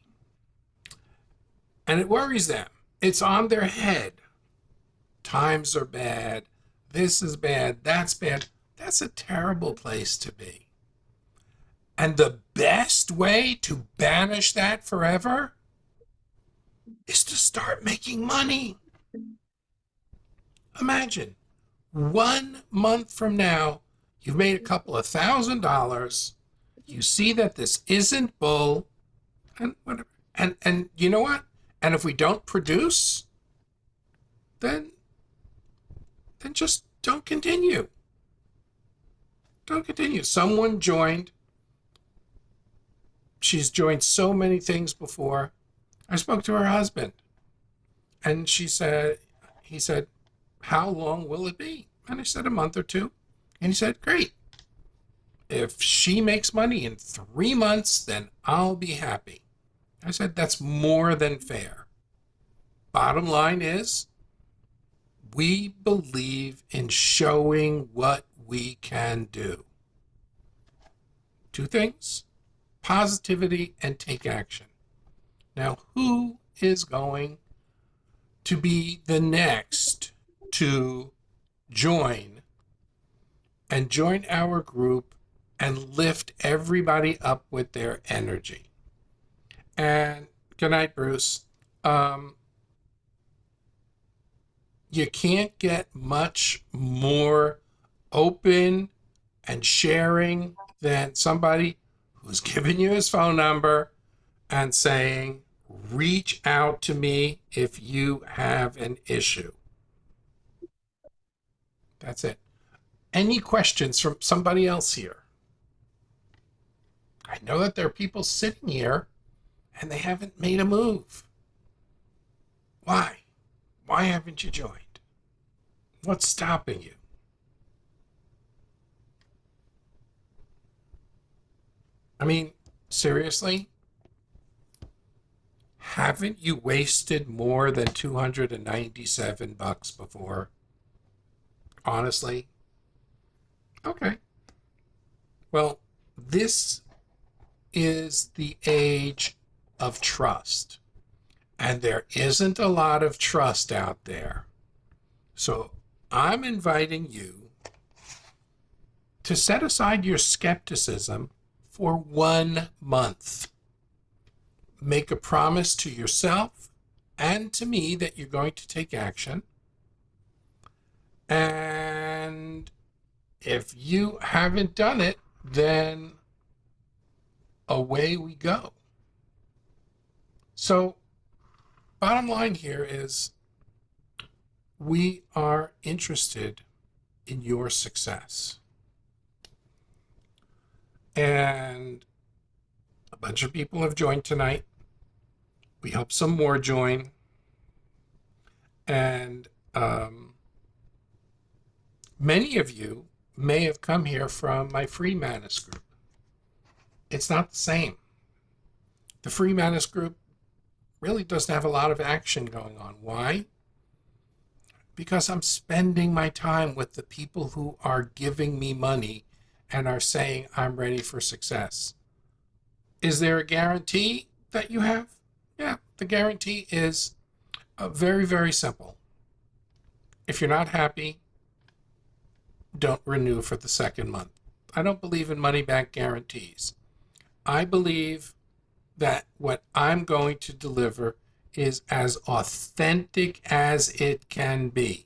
and it worries them. It's on their head. Times are bad. This is bad. That's bad. That's a terrible place to be. And the best way to banish that forever is to start making money. Imagine 1 month from now, you've made a couple of $1,000. You see that this isn't bull, and whatever. And you know what? And if we don't produce, then just don't continue. Don't continue. Someone joined. She's joined so many things before. I spoke to her husband, and he said, how long will it be? And I said, a month or two. And he said, great. If she makes money in 3 months, then I'll be happy. I said, that's more than fair. Bottom line is, we believe in showing what we can do. 2 things, positivity and take action. Now, who is going to be the next to join our group and lift everybody up with their energy? And good night, Bruce. You can't get much more open and sharing than somebody who's given you his phone number and saying, reach out to me if you have an issue. That's it. Any questions from somebody else here? I know that there are people sitting here and they haven't made a move. Why? Why haven't you joined? What's stopping you? I mean, seriously? Haven't you wasted more than $297 before? Honestly? Okay. Well, this is the age of trust. And there isn't a lot of trust out there. So I'm inviting you to set aside your skepticism for 1 month. Make a promise to yourself and to me that you're going to take action. And if you haven't done it, then away we go. So, bottom line here is we are interested in your success. And a bunch of people have joined tonight. We hope some more join. And many of you may have come here from my free Manus group. It's not the same. The free Manus group really doesn't have a lot of action going on. Why? Because I'm spending my time with the people who are giving me money and are saying I'm ready for success. Is there a guarantee that you have? Yeah, the guarantee is very, very simple. If you're not happy, don't renew for the second month. I don't believe in money back guarantees. I believe that what I'm going to deliver is as authentic as it can be.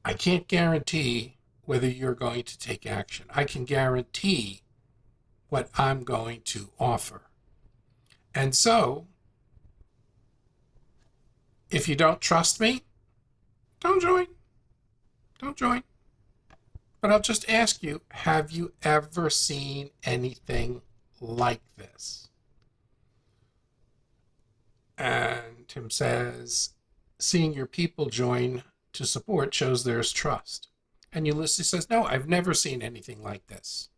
I can't guarantee whether you're going to take action. I can guarantee what I'm going to offer. And so, if you don't trust me, don't join. Don't join. But I'll just ask you, have you ever seen anything like this? And Tim says, seeing your people join to support shows there's trust. And Ulysses says, no, I've never seen anything like this.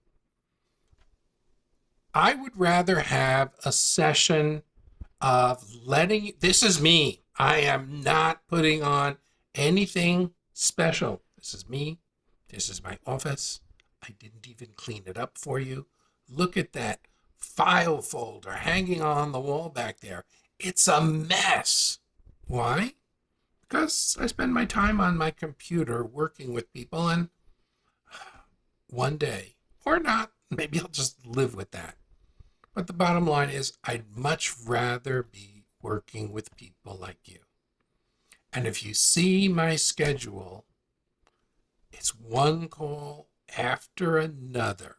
I would rather have a session of letting, this is me. I am not putting on anything special. This is me. This is my office. I didn't even clean it up for you. Look at that file folder hanging on the wall back there. It's a mess. Why? Because I spend my time on my computer working with people, and one day, or not, maybe I'll just live with that. But the bottom line is I'd much rather be working with people like you. And if you see my schedule, it's one call after another.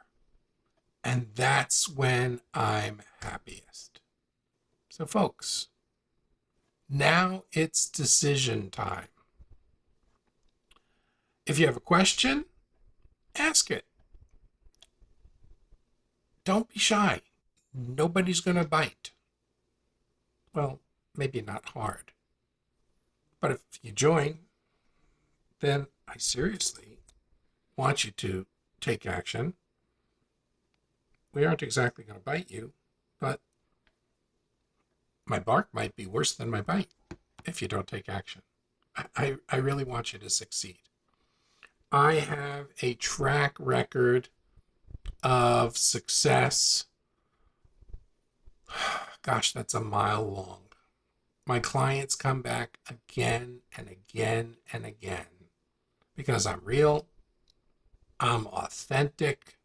And that's when I'm happiest. So folks, now it's decision time. If you have a question, ask it. Don't be shy. Nobody's going to bite. Well, maybe not hard. But if you join, then I seriously want you to take action. We aren't exactly going to bite you, but my bark might be worse than my bite if you don't take action. I really want you to succeed. I have a track record of success. Gosh, that's a mile long. My clients come back again and again and again because I'm real, I'm authentic,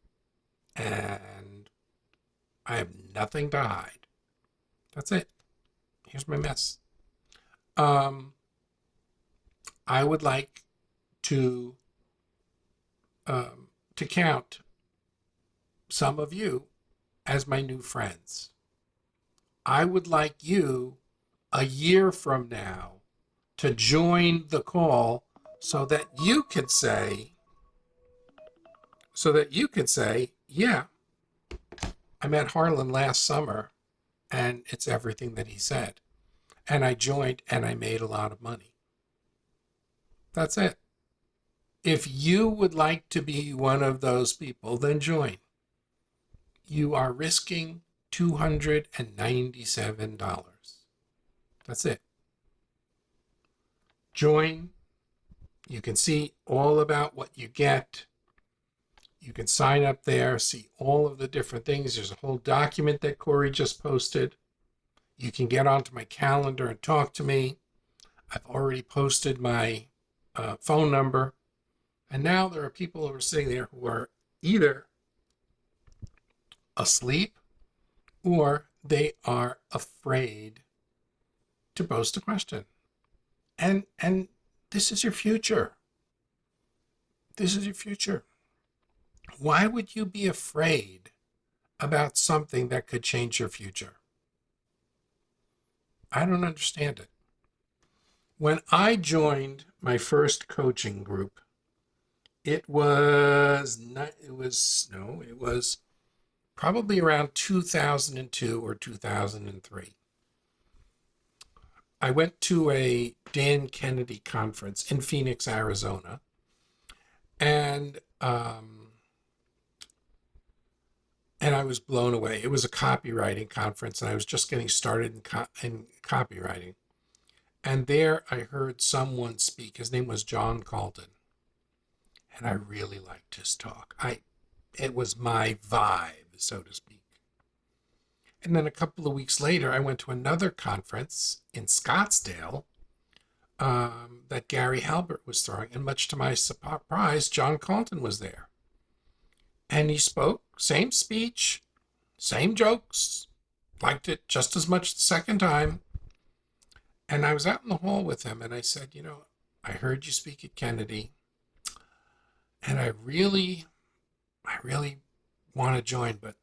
and I have nothing to hide. That's it. Here's my mess. I would like to count some of you as my new friends. I would like you a year from now to join the call so that you could say, yeah, I met Harlan last summer and it's everything that he said. And I joined and I made a lot of money. That's it. If you would like to be one of those people, then join. You are risking $297. That's it. Join. You can see all about what you get. You can sign up there, see all of the different things. There's a whole document that Corey just posted. You can get onto my calendar and talk to me. I've already posted my phone number. And now there are people who are sitting there who are either asleep or they are afraid to post a question. And this is your future. This is your future. Why would you be afraid about something that could change your future? I don't understand it. When I joined my first coaching group, it was probably around 2002 or 2003. I went to a Dan Kennedy conference in Phoenix, Arizona, and I was blown away. It was a copywriting conference, and I was just getting started in copywriting. And there I heard someone speak. His name was John Calden, and I really liked his talk. It was my vibe, so to speak. And then a couple of weeks later, I went to another conference in Scottsdale that Gary Halbert was throwing, and much to my surprise, John Calden was there. And he spoke, same speech, same jokes, liked it just as much the second time. And I was out in the hall with him, and I said, you know, I heard you speak at Kennedy, and I really want to join, but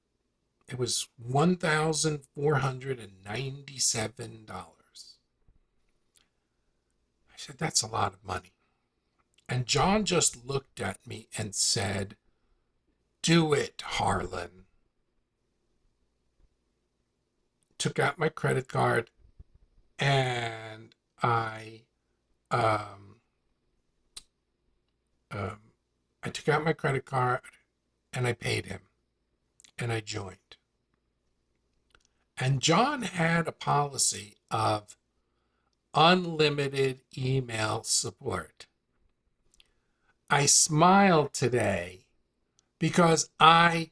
it was $1,497. I said, that's a lot of money. And John just looked at me and said, do it, Harlan. Took out my credit card, and I took out my credit card and I paid him, and I joined. And John had a policy of unlimited email support. I smiled today because I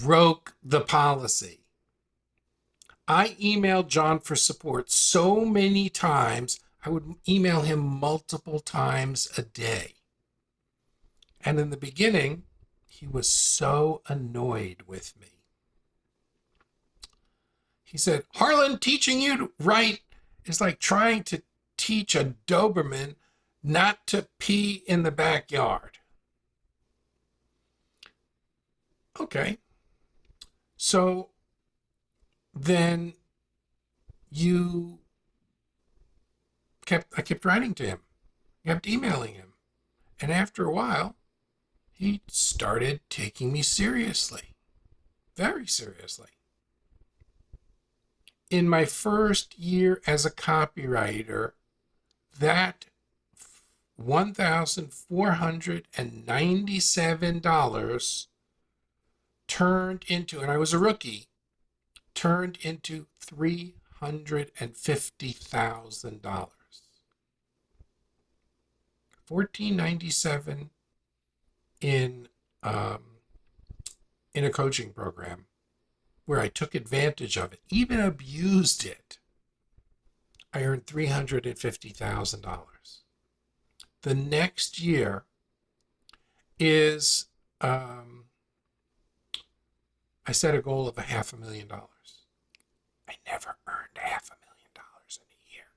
broke the policy. I emailed John for support so many times, I would email him multiple times a day. And in the beginning, he was so annoyed with me. He said, Harlan, teaching you to write is like trying to teach a Doberman not to pee in the backyard. Okay. So then I kept writing to him, kept emailing him. And after a while, he started taking me seriously, very seriously. In my first year as a copywriter, that $1,497 turned into, and I was a rookie, turned into $350,000. $1,497 in a coaching program where I took advantage of it, even abused it. I earned $350,000. The next year is, I set a goal of $500,000. I never earned $500,000 in a year.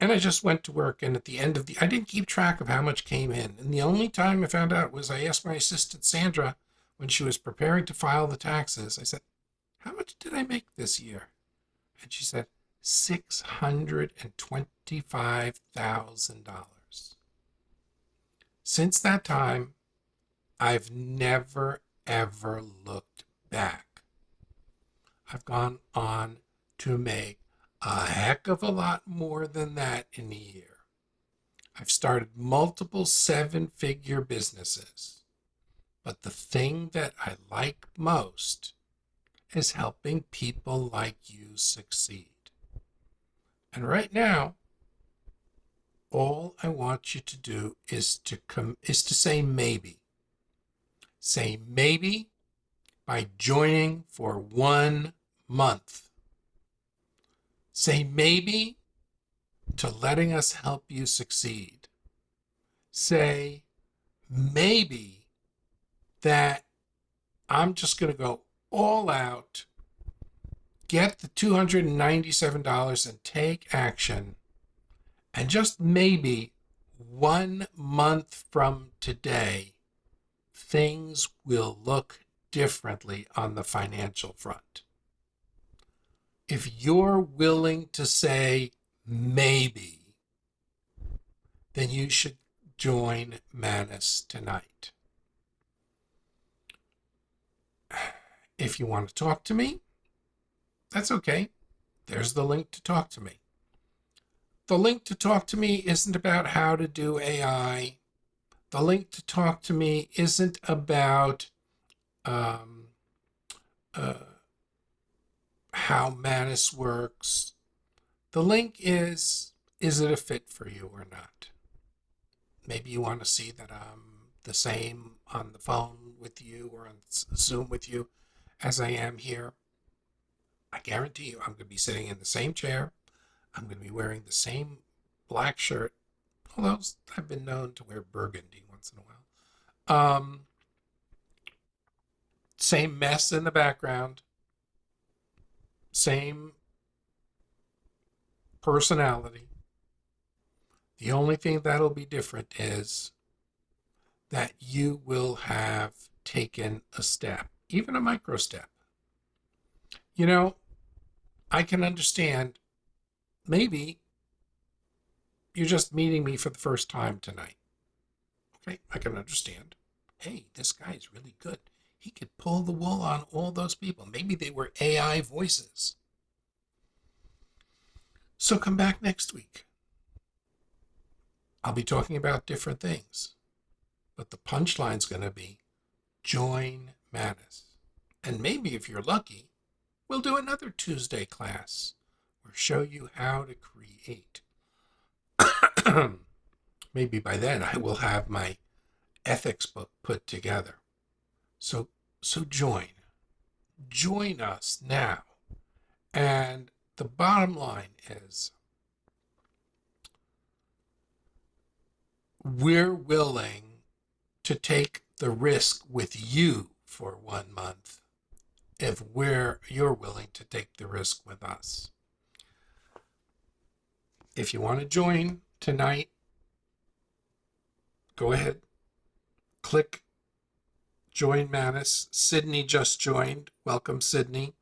And I just went to work, and at the end of I didn't keep track of how much came in. And the only time I found out was I asked my assistant, Sandra, when she was preparing to file the taxes, I said, how much did I make this year? And she said, $625,000. Since that time, I've never, ever looked back. I've gone on to make a heck of a lot more than that in a year. I've started multiple 7-figure businesses. But the thing that I like most is helping people like you succeed. And right now, all I want you to do is to say maybe. Say maybe by joining for 1 month. Say maybe to letting us help you succeed. Say maybe that I'm just going to go all out, get the $297 and take action. And just maybe 1 month from today, things will look differently on the financial front. If you're willing to say maybe, then you should join Manus tonight. If you want to talk to me, that's okay. There's the link to talk to me. The link to talk to me isn't about how to do AI. The link to talk to me isn't about how Manus works. The link is it a fit for you or not? Maybe you want to see that I'm the same on the phone with you or on Zoom with you as I am here. I guarantee you I'm going to be sitting in the same chair. I'm going to be wearing the same black shirt, although I've been known to wear burgundy once in a while. Same mess in the background, same personality. The only thing that'll be different is that you will have taken a step, even a micro step. You know, I can understand maybe you're just meeting me for the first time tonight. Okay, I can understand. Hey, this guy's really good. He could pull the wool on all those people. Maybe they were AI voices. So come back next week. I'll be talking about different things. But the punchline's going to be join Manus. And maybe if you're lucky, we'll do another Tuesday class or show you how to create. Maybe by then I will have my ethics book put together. So join us now. And the bottom line is we're willing to take the risk with you for 1 month if you're willing to take the risk with us. If you want to join tonight, go ahead. Click Join Manus. Sydney just joined. Welcome, Sydney.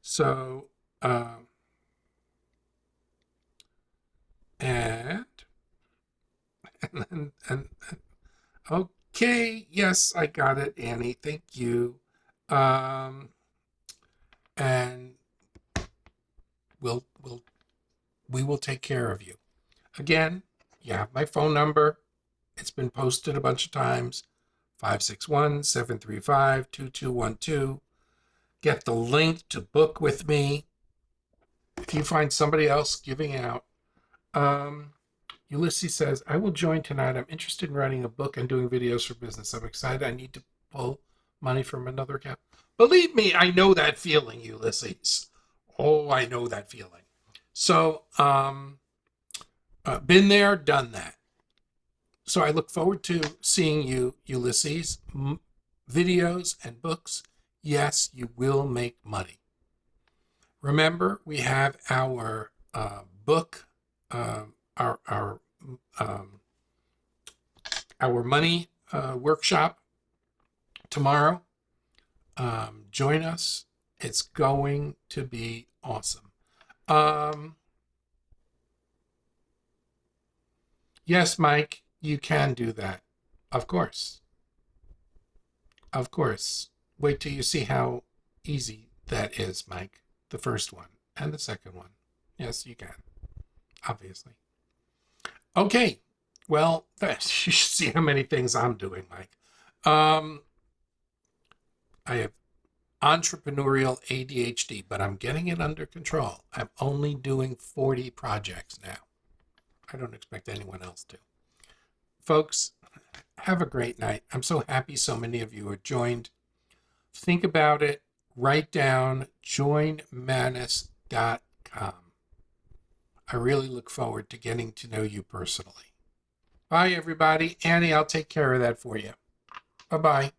So, and okay, yes, I got it, Annie. Thank you. And we will take care of you. Again, you have my phone number. It's been posted a bunch of times. 561-735-2212. Get the link to book with me. If you find somebody else giving out, Ulysses says, I will join tonight. I'm interested in writing a book and doing videos for business. I'm excited. I need to pull money from another account. Believe me, I know that feeling, Ulysses. Oh, I know that feeling. So, been there, done that. So I look forward to seeing you, Ulysses. Videos and books. Yes, you will make money. Remember, we have our book, our money workshop tomorrow. Join us. It's going to be awesome. Yes, Mike, you can do that. Of course. Of course. Wait till you see how easy that is, Mike. The first one and the second one. Yes, you can. Obviously. Okay. Well, you should see how many things I'm doing, Mike. I have entrepreneurial ADHD, but I'm getting it under control. I'm only doing 40 projects now. I don't expect anyone else to. Folks, have a great night. I'm so happy so many of you are joined. Think about it. Write down joinmanus.com. I really look forward to getting to know you personally. Bye, everybody. Annie, I'll take care of that for you. Bye-bye.